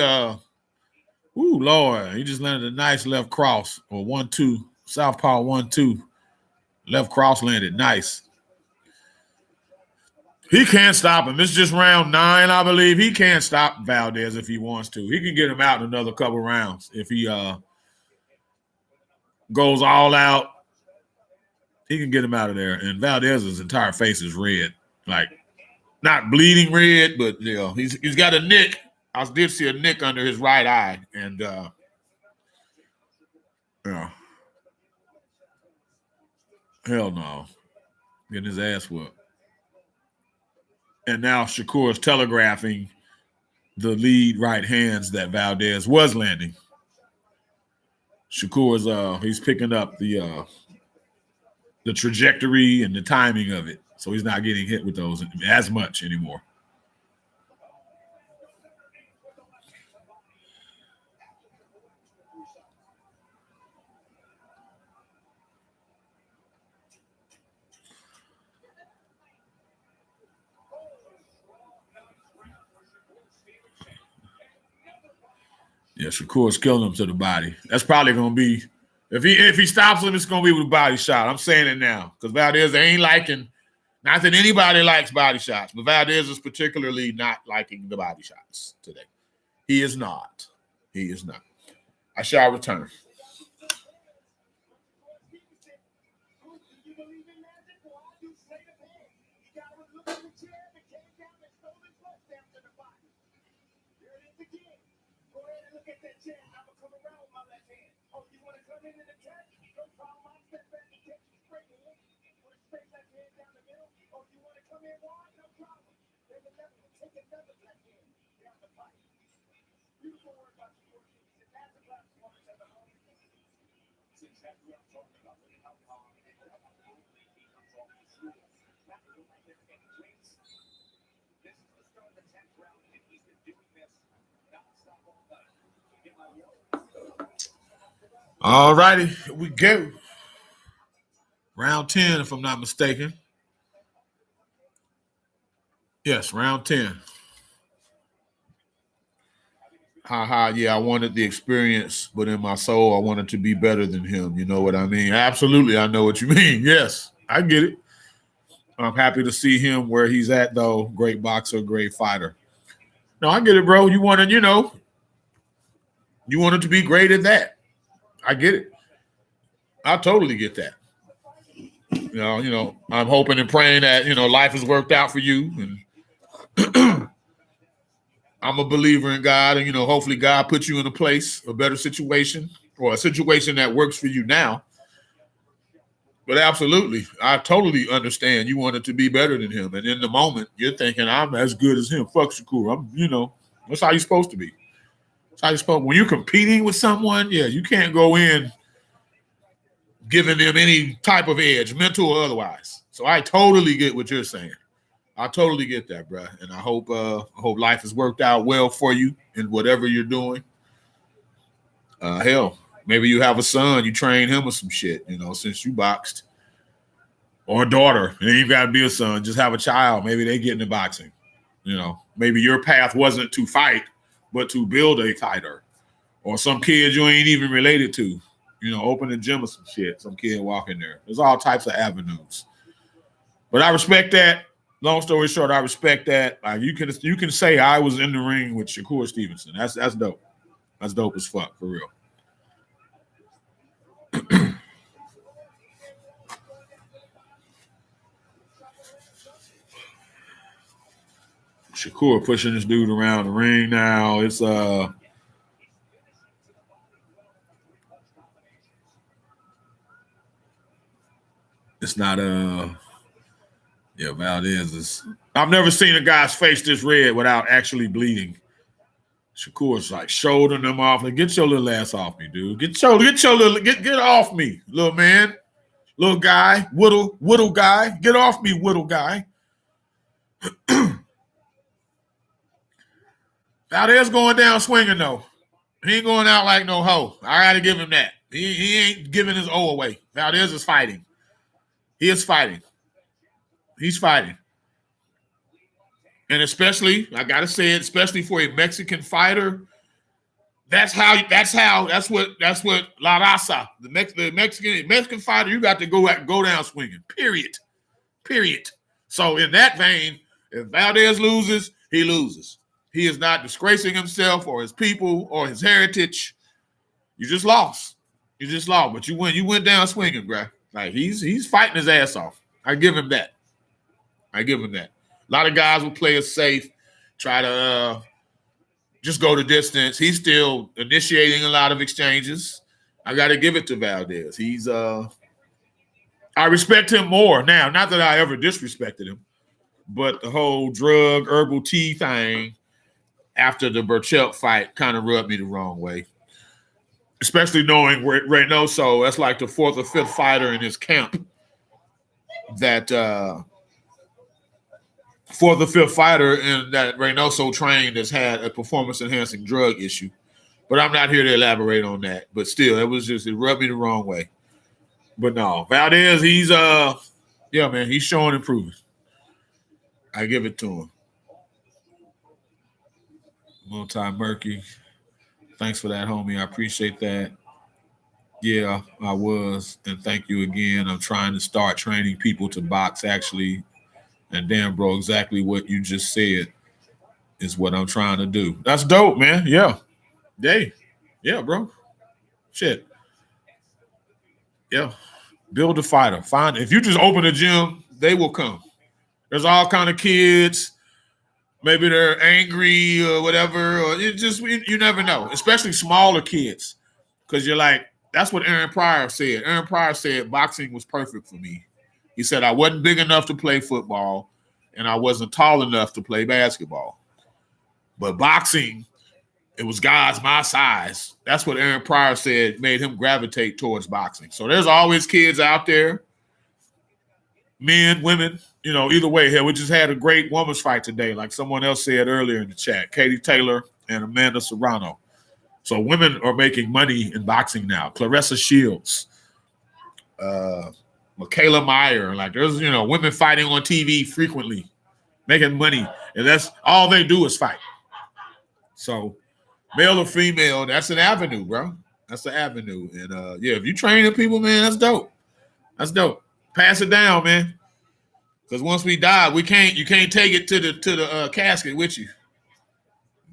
Lord, he just landed a nice left cross or 1-2, southpaw 1-2, left cross landed nice. He can't stop him. It's just round 9, I believe. He can't stop Valdez if he wants to. He can get him out in another couple rounds if he goes all out. He can get him out of there. And Valdez's entire face is red. Like, not bleeding red, but you know, he's got a nick. I did see a nick under his right eye, and yeah, hell no, getting his ass whooped. And now Shakur is telegraphing the right hands that Valdez was landing. Shakur is he's picking up the trajectory and the timing of it, so he's not getting hit with those as much anymore. Yeah, Shakur's killing him to the body. That's probably gonna be if he stops him, it's gonna be with a body shot. I'm saying it now because Valdez ain't liking. Not that anybody likes body shots, but Valdez is particularly not liking the body shots today. He is not. He is not. I shall return. All righty, here we go. Round 10, if I'm not mistaken. Yes, round 10. Yeah, I wanted the experience, but in my soul, I wanted to be better than him. You know what I mean? Absolutely, I know what you mean. Yes, I get it. I'm happy to see him where he's at, though. Great boxer, great fighter. No, I get it, bro. You wanted to be great at that. I get it. I totally get that. You know, I'm hoping and praying that, life has worked out for you. And I'm a believer in God. And, hopefully God puts you in a better situation or a situation that works for you now. But absolutely, I totally understand you wanted to be better than him. And in the moment, you're thinking, I'm as good as him. Fuck Shakur. That's how you're supposed to be. That's how you're supposed to. When you're competing with someone, yeah, you can't go in giving them any type of edge, mental or otherwise. So I totally get what you're saying. I totally get that, bro. And I hope life has worked out well for you in whatever you're doing. Hell, maybe you have a son, you train him with some shit, since you boxed. Or a daughter. It ain't got to be a son. Just have a child. Maybe they get into boxing. Maybe your path wasn't to fight, but to build a fighter. Or some kid you ain't even related to. Open a gym or some shit. Some kid walking there. There's all types of avenues. But I respect that. Long story short, I respect that. You can say I was in the ring with Shakur Stevenson. That's dope. That's dope as fuck, for real. Shakur pushing this dude around the ring now. It's not Valdez is. I've never seen a guy's face this red without actually bleeding. Shakur's like shouldering them off. Like, get your little ass off me, dude. Get off me, little man, little guy, whittle guy. Get off me, whittle guy. Valdez going down swinging though. He ain't going out like no hoe. I got to give him that. He ain't giving his O away. Valdez is fighting. He is fighting. He's fighting. And especially, I gotta say it, especially for a Mexican fighter, that's what La Raza, the Mexican fighter, you got to go down swinging. Period. So in that vein, if Valdez loses, he loses. He is not disgracing himself or his people or his heritage. You just lost. But you went down swinging, bro. Like he's fighting his ass off. I give him that. A lot of guys will play it safe, try to just go the distance. He's still initiating a lot of exchanges. I got to give it to Valdez. He's I respect him more now. Not that I ever disrespected him, but the whole drug herbal tea thing after the Burchell fight kind of rubbed me the wrong way. Especially knowing Reynoso, that's like the fourth or fifth fighter in his camp that fourth or fifth fighter in that Reynoso trained has had a performance-enhancing drug issue. But I'm not here to elaborate on that. But still, it rubbed me the wrong way. But no, Valdez, he's he's showing improvement. I give it to him. Multi-Murky. Thanks for that, homie. I appreciate that. Yeah, I was. And thank you again. I'm trying to start training people to box, actually. And damn, bro, exactly what you just said is what I'm trying to do. That's dope, man. Yeah. Hey. Yeah, bro. Shit. Yeah. Build a fighter. If you just open a gym, they will come. There's all kind of kids. Maybe they're angry or whatever. Or you never know, especially smaller kids. Because you're like, that's what Aaron Pryor said. Aaron Pryor said boxing was perfect for me. He said I wasn't big enough to play football and I wasn't tall enough to play basketball. But boxing, it was guys my size. That's what Aaron Pryor said made him gravitate towards boxing. So there's always kids out there, men, women, either way. Hell, we just had a great women's fight today, like someone else said earlier in the chat, Katie Taylor and Amanda Serrano. So women are making money in boxing now. Clarissa Shields, Michaela Meyer, like there's, women fighting on TV frequently, making money. And that's all they do is fight. So male or female, that's an avenue, bro. That's an avenue. And if you training people, man, that's dope. That's dope. Pass it down, man. Because once we die, you can't take it to the casket with you.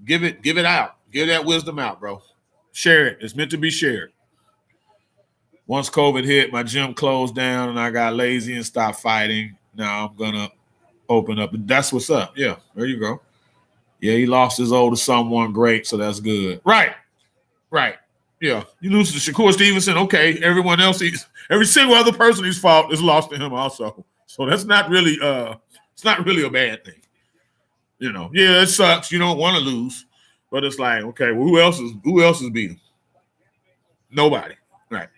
Give it out. Give that wisdom out, bro. Share it. It's meant to be shared. Once COVID hit, my gym closed down and I got lazy and stopped fighting. Now I'm gonna open up. That's what's up. Yeah, there you go. Yeah, he lost his old to someone great, so that's good. Right. Yeah, you lose to Shakur Stevenson. Okay, everyone else, every single other person he's fought is lost to him also. So that's not really it's not really a bad thing. Yeah, it sucks. You don't want to lose, but it's like, okay, well, who else is beating? Nobody. Right.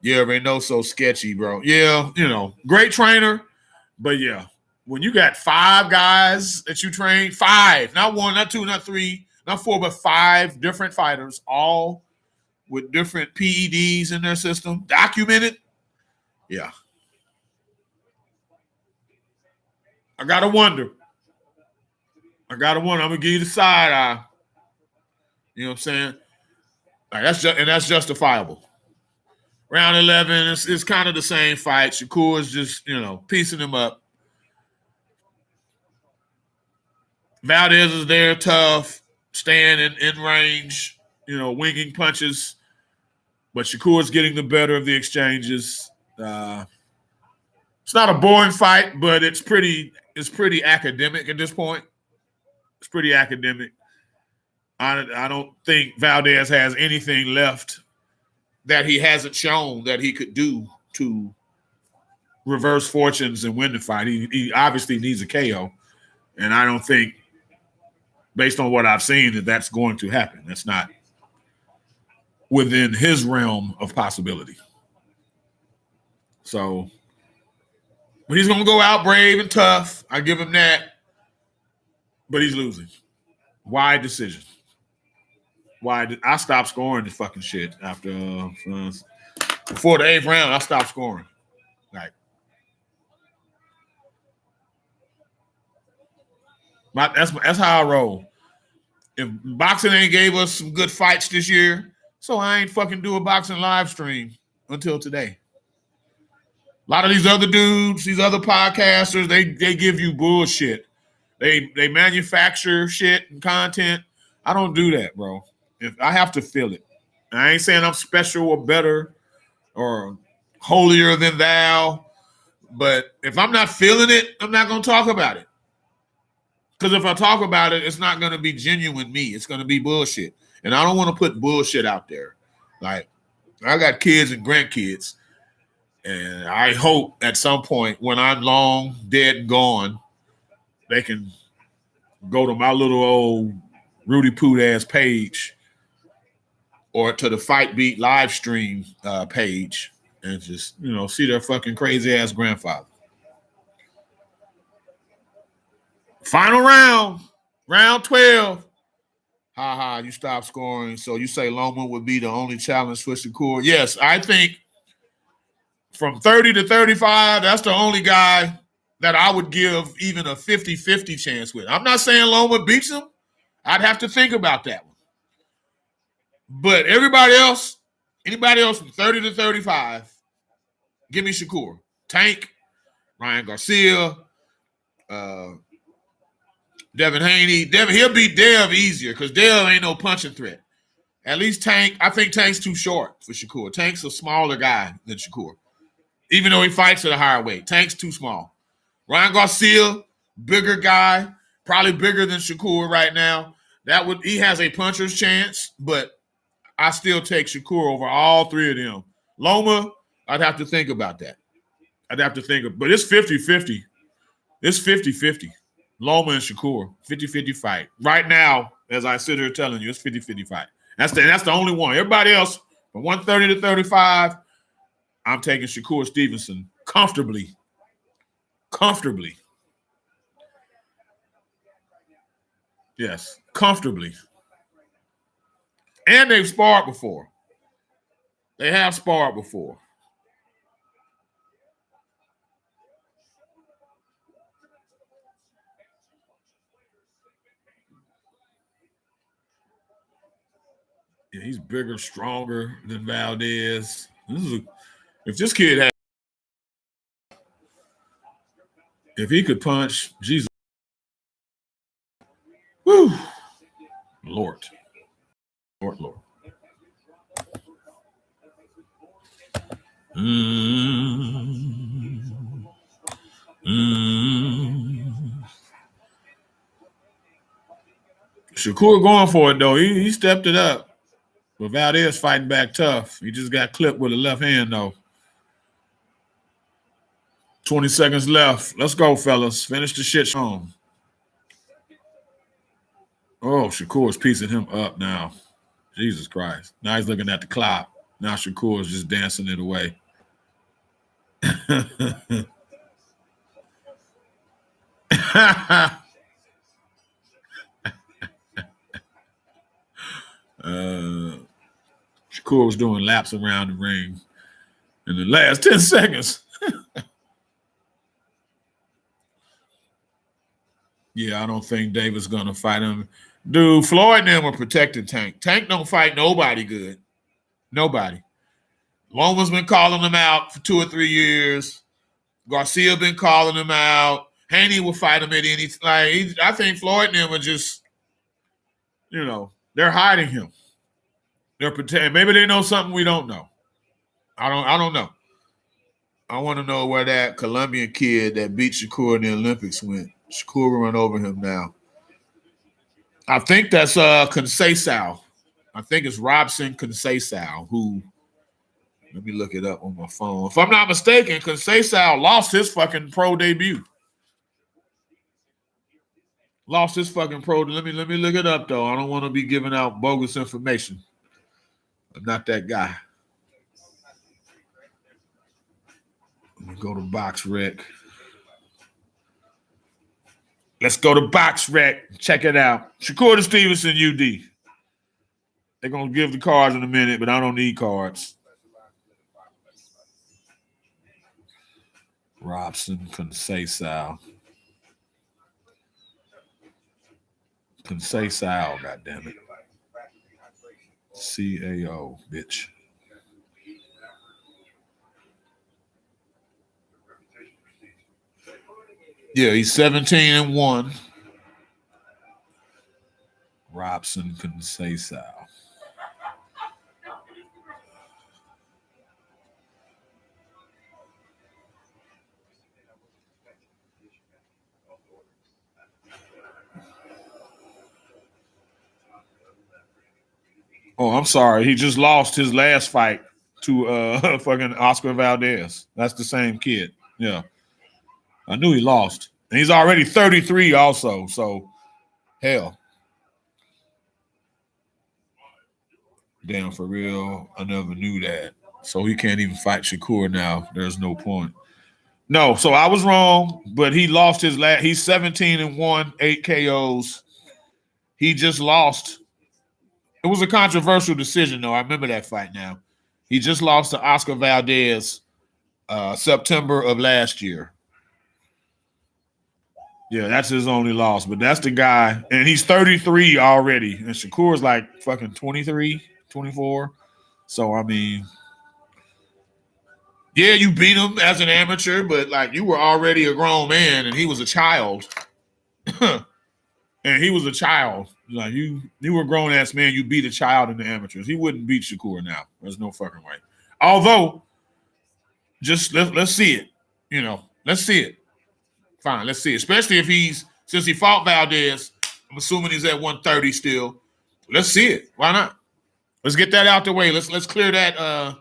Yeah, Reynoso sketchy, bro. Yeah, great trainer, but yeah, when you got 5 guys that you train, 5, not 1, not 2, not 3, not 4, but 5 different fighters, all with different PEDs in their system, documented. Yeah. I gotta wonder. I'm gonna give you the side eye. You know what I'm saying? Like that's justifiable. Round 11, it's kind of the same fight. Shakur is just, piecing him up. Valdez is there, tough, staying in range, winging punches. But Shakur's getting the better of the exchanges. It's not a boring fight, but it's pretty academic at this point. It's pretty academic. I don't think Valdez has anything left that he hasn't shown that he could do to reverse fortunes and win the fight. He obviously needs a KO, and I don't think, based on what I've seen, that's going to happen. That's not within his realm of possibility. So, but he's going to go out brave and tough. I give him that. But he's losing. Wide decision. I stopped scoring the fucking shit after before the 8th round. I stopped scoring. Like, that's how I roll. If boxing ain't gave us some good fights this year, so I ain't fucking do a boxing live stream until today. A lot of these other dudes, these other podcasters, they give you bullshit. They manufacture shit and content. I don't do that, bro. If I have to feel it. I ain't saying I'm special or better or holier than thou, but if I'm not feeling it, I'm not going to talk about it. Because if I talk about it, it's not going to be genuine me. It's going to be bullshit. And I don't want to put bullshit out there. Like, I got kids and grandkids. And I hope at some point when I'm long, dead, and gone, they can go to my little old Rudy Poot ass page or to the Fight Beat live stream page and just, see their fucking crazy ass grandfather. Final round, round 12. Ha, you stopped scoring. So you say Loma would be the only challenge for Shakur? Yes, I think from 30 to 35, that's the only guy that I would give even a 50-50 chance with. I'm not saying Loma beats him. I'd have to think about that one. But anybody else from 30 to 35, give me Shakur. Tank, Ryan Garcia, Devin Haney. He'll beat Dev easier because Dev ain't no punching threat. At least Tank, I think Tank's too short for Shakur. Tank's a smaller guy than Shakur. Even though he fights at a higher weight. Tank's too small. Ryan Garcia, bigger guy, probably bigger than Shakur right now. He has a puncher's chance, but I still take Shakur over all three of them. Loma, I'd have to think about that. But it's 50-50. It's 50-50. Loma and Shakur, 50-50 fight. Right now, as I sit here telling you, it's 50-50 fight. That's the only one. Everybody else, from 130 to 35, I'm taking Shakur Stevenson comfortably. Yes, comfortably. And they've sparred before. They have sparred before. Yeah, he's bigger, stronger than Valdez. If this kid had, if he could punch, Jesus. Woo. Lord. Shakur going for it, though. He stepped it up. But Valdez fighting back tough. He just got clipped with a left hand, though. 20 seconds left. Let's go, fellas. Finish the shit strong. Oh, Shakur's piecing him up now. Jesus Christ. Now he's looking at the clock. Now Shakur's just dancing it away. Shakur was doing laps around the ring in the last 10 seconds. Yeah, I don't think Davis going to fight him. Dude, Floyd and them were protecting Tank. Tank don't fight nobody good. Nobody. Loma's been calling him out for 2 or 3 years. Garcia been calling him out. Haney will fight him at any time. I think Floyd and them are just, they're hiding him. They're pretending. Maybe they know something we don't know. I don't know. I want to know where that Colombian kid that beat Shakur in the Olympics went. Shakur will run over him now. I think that's Conceição. I think it's Robson Conceição who, let me look it up on my phone. If I'm not mistaken, Conceição lost his fucking pro debut. Lost his fucking pro. Let me look it up, though. I don't want to be giving out bogus information. I'm not that guy. Let me go to Box Rec. Let's go to Box Rec. Check it out. Shakur Stevenson, UD. They're going to give the cards in a minute, but I don't need cards. Robson Conceição. Conceição, goddammit. CAO, bitch. Yeah, he's 17-1. Robson Conceição. Oh, I'm sorry. He just lost his last fight to fucking Oscar Valdez. That's the same kid. Yeah. I knew he lost. And he's already 33 also. So, hell. Damn, for real. I never knew that. So he can't even fight Shakur now. There's no point. No, so I was wrong, but he lost his last. He's 17-1, 8 KOs. He just lost. It was a controversial decision, though. I remember that fight now. He just lost to Oscar Valdez September of last year. Yeah, that's his only loss, but that's the guy. And he's 33 already. And Shakur's like fucking 23, 24. So, I mean, yeah, you beat him as an amateur, but like you were already a grown man and he was a child. And he was a child. Like you were a grown ass man. You beat a child in the amateurs. He wouldn't beat Shakur now. There's no fucking way. Although, just let's see it. You know, let's see it. Fine, let's see it. Especially if since he fought Valdez, I'm assuming he's at 130 still. Let's see it. Why not? Let's get that out the way. Let's clear that.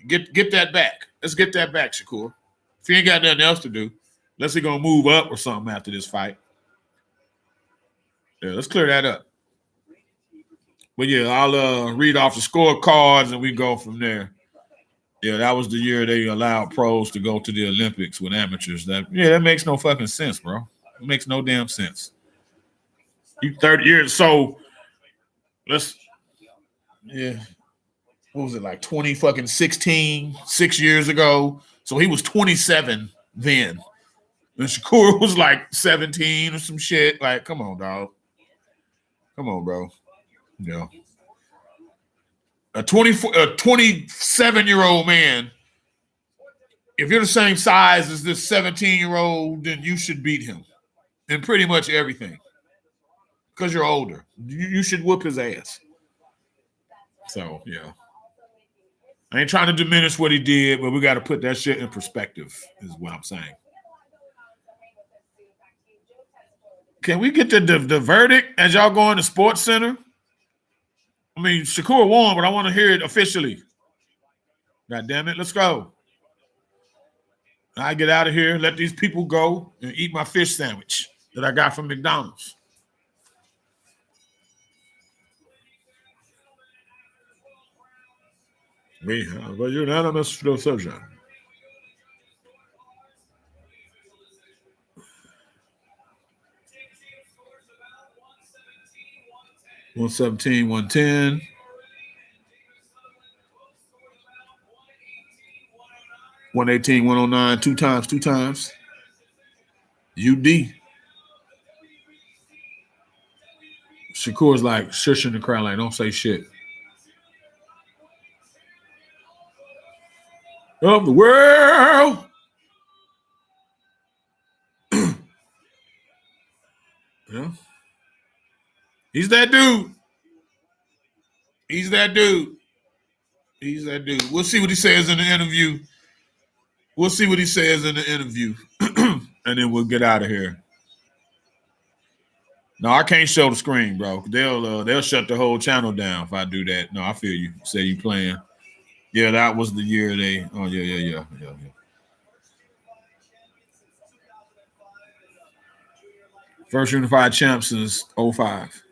Get that back. Let's get that back, Shakur. If you ain't got nothing else to do, unless he's gonna move up or something after this fight. Yeah, let's clear that up. But yeah, I'll read off the scorecards and we go from there. Yeah, that was the year they allowed pros to go to the Olympics with amateurs. That makes no fucking sense, bro. It makes no damn sense. You 30 years, so what was it, like 2016, 6 years ago? So he was 27 then. And Shakur was like 17 or some shit. Like, come on, dog. Come on, bro. Yeah. A 27-year-old man, if you're the same size as this 17-year-old, then you should beat him in pretty much everything. Because you're older. You should whoop his ass. So, yeah. I ain't trying to diminish what he did, but we got to put that shit in perspective, is what I'm saying. Can we get the verdict as y'all go in the Sports Center? I mean, Shakur won, but I want to hear it officially. God damn it, let's go. I get out of here, let these people go, and eat my fish sandwich that I got from McDonald's. We have a unanimous decision. $117, $110. $118, $109, two times. UD. Shakur's like shushing the crowd, like, don't say shit. Of the world. Yeah. He's that dude. We'll see what he says in the interview. And then we'll get out of here. No, I can't show the screen, bro. They'll shut the whole channel down if I do that. No, I feel you. Say you playing. Yeah, that was the year they. Oh yeah. First unified champ since 2005.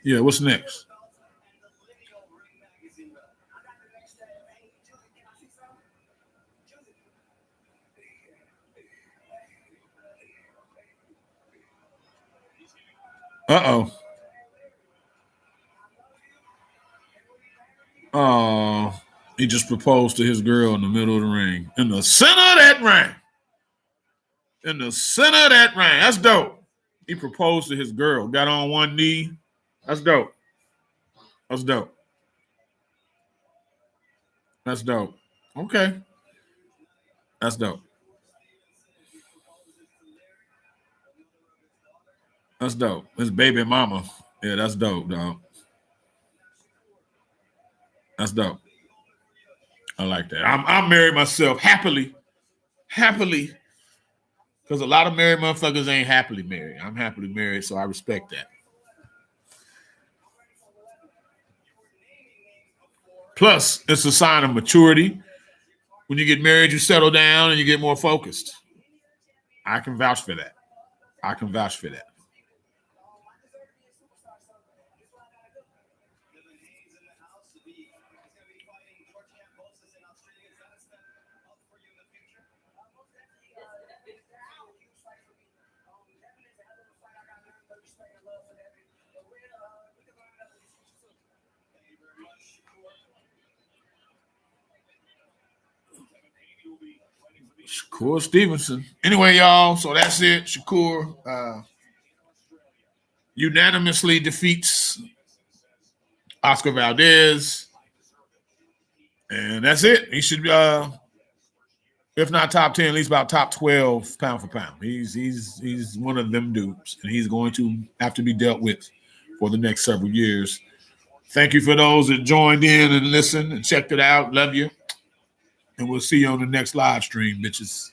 Yeah, what's next? Uh-oh. Oh, he just proposed to his girl in the middle of the ring. In the center of that ring. That's dope. He proposed to his girl. Got on one knee. That's dope. That's dope. That's dope. Okay. That's dope. That's dope. His baby mama. Yeah, that's dope, dog. That's dope. I like that. I'm married myself happily. Happily. Because a lot of married motherfuckers ain't happily married. I'm happily married, so I respect that. Plus, it's a sign of maturity. When you get married, you settle down and you get more focused. I can vouch for that. I can vouch for that. Shakur Stevenson. Anyway, y'all, so that's it. Shakur unanimously defeats Oscar Valdez. And that's it. He should, if not top 10, at least about top 12 pound for pound. He's one of them dudes, and he's going to have to be dealt with for the next several years. Thank you for those that joined in and listened and checked it out. Love you. And we'll see you on the next live stream, bitches.